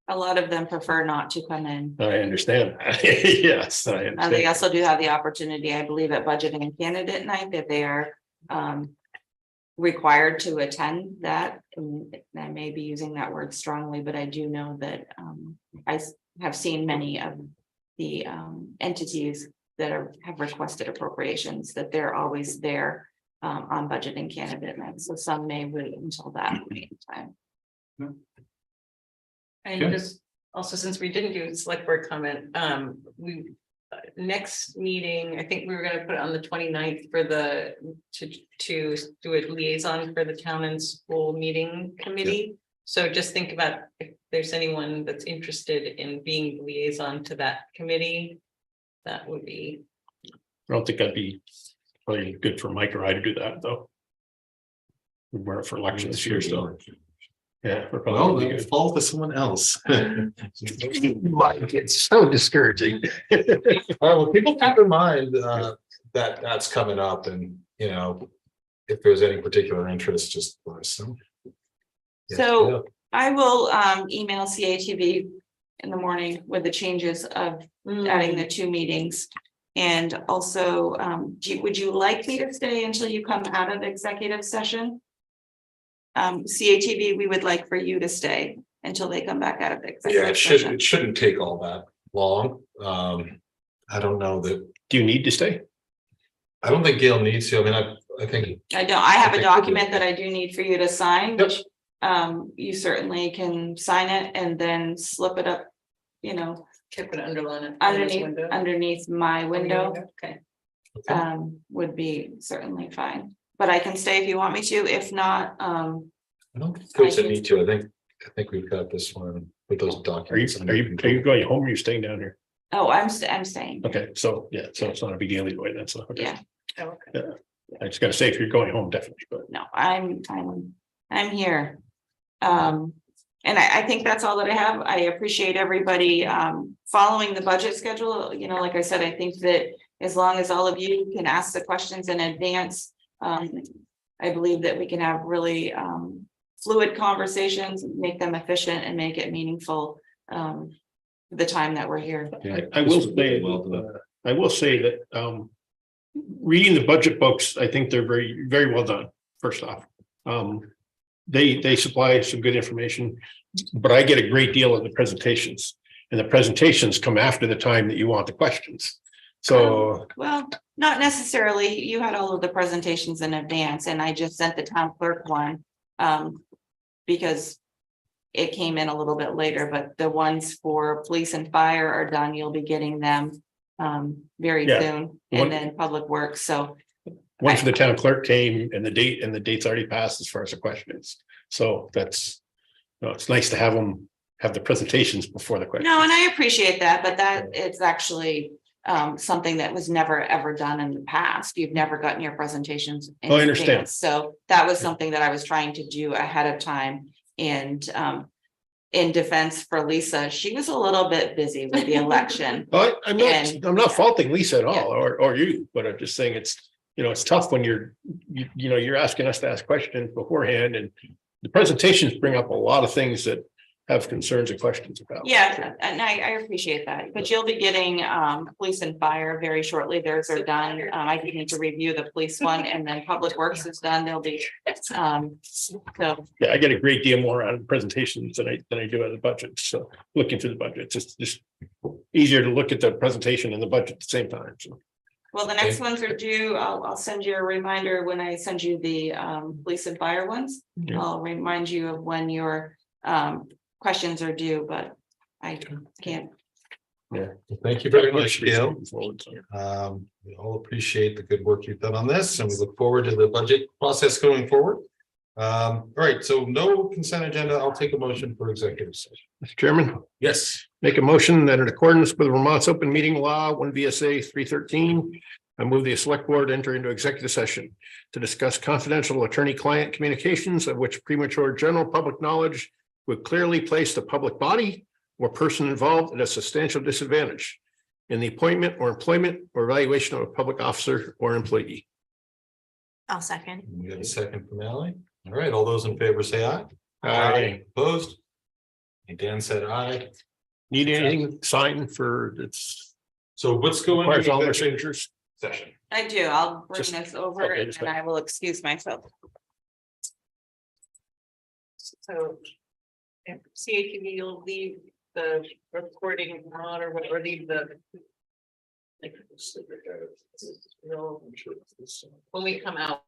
A lot of them prefer not to come in. I understand. Yes, I They understand. also do have the opportunity, I believe, at budgeting and candidate night, that they are required to attend that. And I may be using that word strongly, but I do know that I have seen many of the entities that have requested appropriations, that they're always there on budget and candidate night. So some may wait until that point in time. And Okay. just also, since we didn't do select board comment, we next meeting, I think we were gonna put it on the 29th for to do a liaison for the town and school meeting committee. So just think about if there's anyone that's interested in being the liaison to that committee, that would be. I don't think that'd be probably good for Mike or I to do that, though. We weren't for election this year, so. Yeah. we're probably Well, gonna be then good. fall to someone else. Mike, it's so discouraging. All right, well, people keep in mind that that's coming up, and if there's any particular interest, just let us know. Yeah, So I will email CATV in the morning with the changes of adding the 2 meetings. And also, would you like me to stay until you come out of executive session? CATV, we would like for you to stay until they come back out of the Yeah, executive session. it shouldn't take all that long. I don't know that. Do you need to stay? I don't think Gail needs to. I mean, I think. I have I a think- document that I do need for you to sign, Yep. which you certainly can sign it and then slip it up, you know, Keep it underlined. underneath my window. Okay. Would be certainly fine, but I can stay if you want me to. If not, I don't think folks that need to, I think we've got this one with those Are you, documents. are you going home or are you staying down here? oh, I'm staying. Okay, so, yeah, so it's not a big deal either way, that's, okay. Yeah, Okay. Yeah, I just gotta say, if you're going home, definitely, but. no, I'm here. And I think that's all that I have. I appreciate everybody following the budget schedule. You know, like I said, I think that as long as all of you can ask the questions in advance, I believe that we can have really fluid conversations, make them efficient and make it meaningful the time that we're here. I will say that reading the budget books, I think they're very, very well done, first off. They supply some good information, but I get a great deal of the presentations. And the presentations come after the time that you want the questions. So Well, not necessarily. You had all of the presentations in advance and I just sent the town clerk one because it came in a little bit later, but the ones for police and fire are done. You'll be getting them very Yeah. soon, and then public works. So one for the town clerk came and the date's already passed as far as the questions. So that's, no, it's nice to have them have the presentations before the questions. no, and I appreciate that, but that it's actually something that was never ever done in the past. You've never gotten your presentations in Oh, I understand. advance. So that was something that I was trying to do ahead of time. And in defense for Lisa, she was a little bit busy with the election. Oh, I'm And- not faulting Lisa at all, Yeah. or you, but I'm just saying it's, you know, it's tough when you're asking us to ask questions beforehand, and the presentations bring up a lot of things that have concerns and questions about. Yeah, and I appreciate that, but you'll be getting police and fire very shortly. Theirs are done. I just need to review the police one, and then public works is done. They'll be so Yeah, I get a great deal more out of presentations than I do out of the budget. So looking through the budget, it's just easier to look at the presentation and the budget at the same time. So well, the next ones are due. I'll send you a reminder when I send you the police and fire ones. Yeah. I'll remind you of when your questions are due, but I can't. Well, thank you very much, Gail. We all appreciate the good work you've done on this, and we look forward to the budget process going forward. All right, so no consent agenda. I'll take a motion for executive session. Mr. Chairman, Yes. make a motion that in accordance with Vermont's open meeting law, 1 VSA 313, I move the select board enter into executive session to discuss confidential attorney-client communications of which premature general public knowledge would clearly place the public body or person involved at a substantial disadvantage in the appointment or employment or evaluation of a public officer or employee. I'll second. We got a second from Ally. All right, all those in favor say aye. Aye. Opposed? And Dan said aye. Need anything signed for its So what's going requires all on? their signatures? Session. I do. I'll bring Just- this over okay, and just then I will excuse myself. So. CATV, you'll leave the recording on or whatever, leave the. When we come out.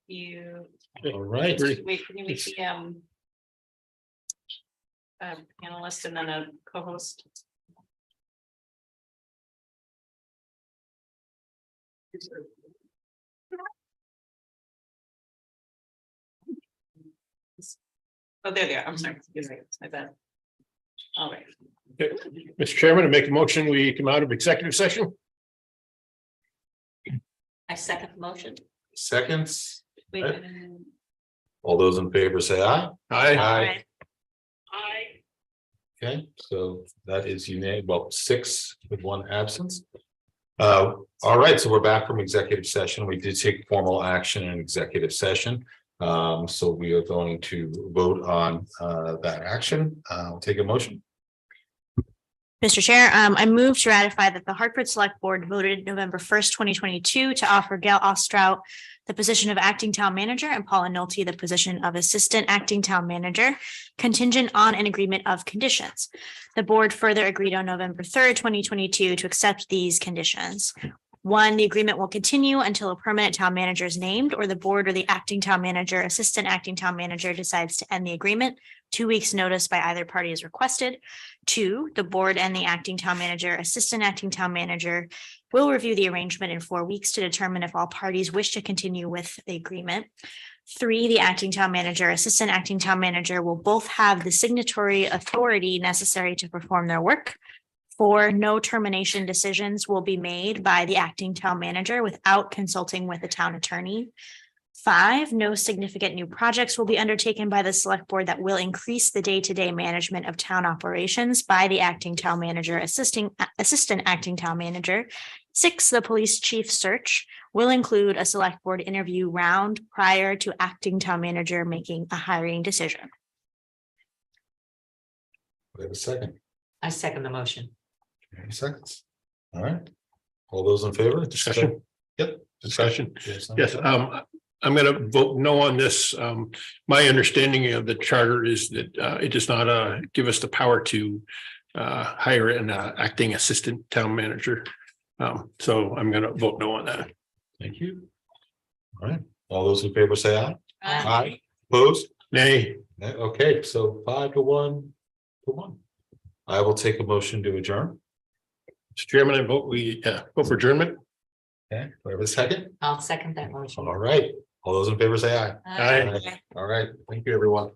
You, All right. wait, can you make the panelist and then a co-host? Oh, there they are. I'm sorry. You're right. My bad. All right. Okay. Mr. Chairman, I make a motion, we come out of executive session. I second the motion. Seconds. Wait, Right. All those in favor say aye. Aye. Okay, so that is unanimous, well, 6 with 1 absence. All right, so we're back from executive session. We did take formal action in executive session. So we are going to vote on that action. I'll take a motion. Mr. Chair, I move to ratify that the Hartford Select Board voted November 1st, 2022 to offer Gail Ostrout the position of acting town manager and Paula Nolte the position of assistant acting town manager, contingent on an agreement of conditions. The board further agreed on November 3rd, 2022 to accept these conditions. 1, the agreement will continue until a permanent town manager is named or the board or the acting town manager, assistant acting town manager decides to end the agreement. 2 weeks notice by either party is requested. 2, the board and the acting town manager, assistant acting town manager will review the arrangement in 4 weeks to determine if all parties wish to continue with the agreement. 3, the acting town manager, assistant acting town manager will both have the signatory authority necessary to perform their work. 4, no termination decisions will be made by the acting town manager without consulting with the town attorney. 5, no significant new projects will be undertaken by the select board that will increase the day-to-day management of town operations by the acting town manager, assistant acting town manager. 6, the police chief search will include a select board interview round prior to acting town manager making a hiring decision. We have a second. I second the motion. Any seconds? All right. All those in favor? Discussion. Yep. Discussion. Yes. Yes, I'm going to vote no on this. My understanding of the charter is that it does not give us the power to hire an acting assistant town manager. So I'm going to vote no on that. Thank you. All right. All those in favor say aye. Aye. Opposed? Nay. Okay, so 5 to 1 to 1. I will take a motion to adjourn. Mr. Chairman, I vote we go for adjournment. Okay, do I have a second? I'll second that motion. All right. All those in favor say aye. Aye. All right. Thank you, everyone.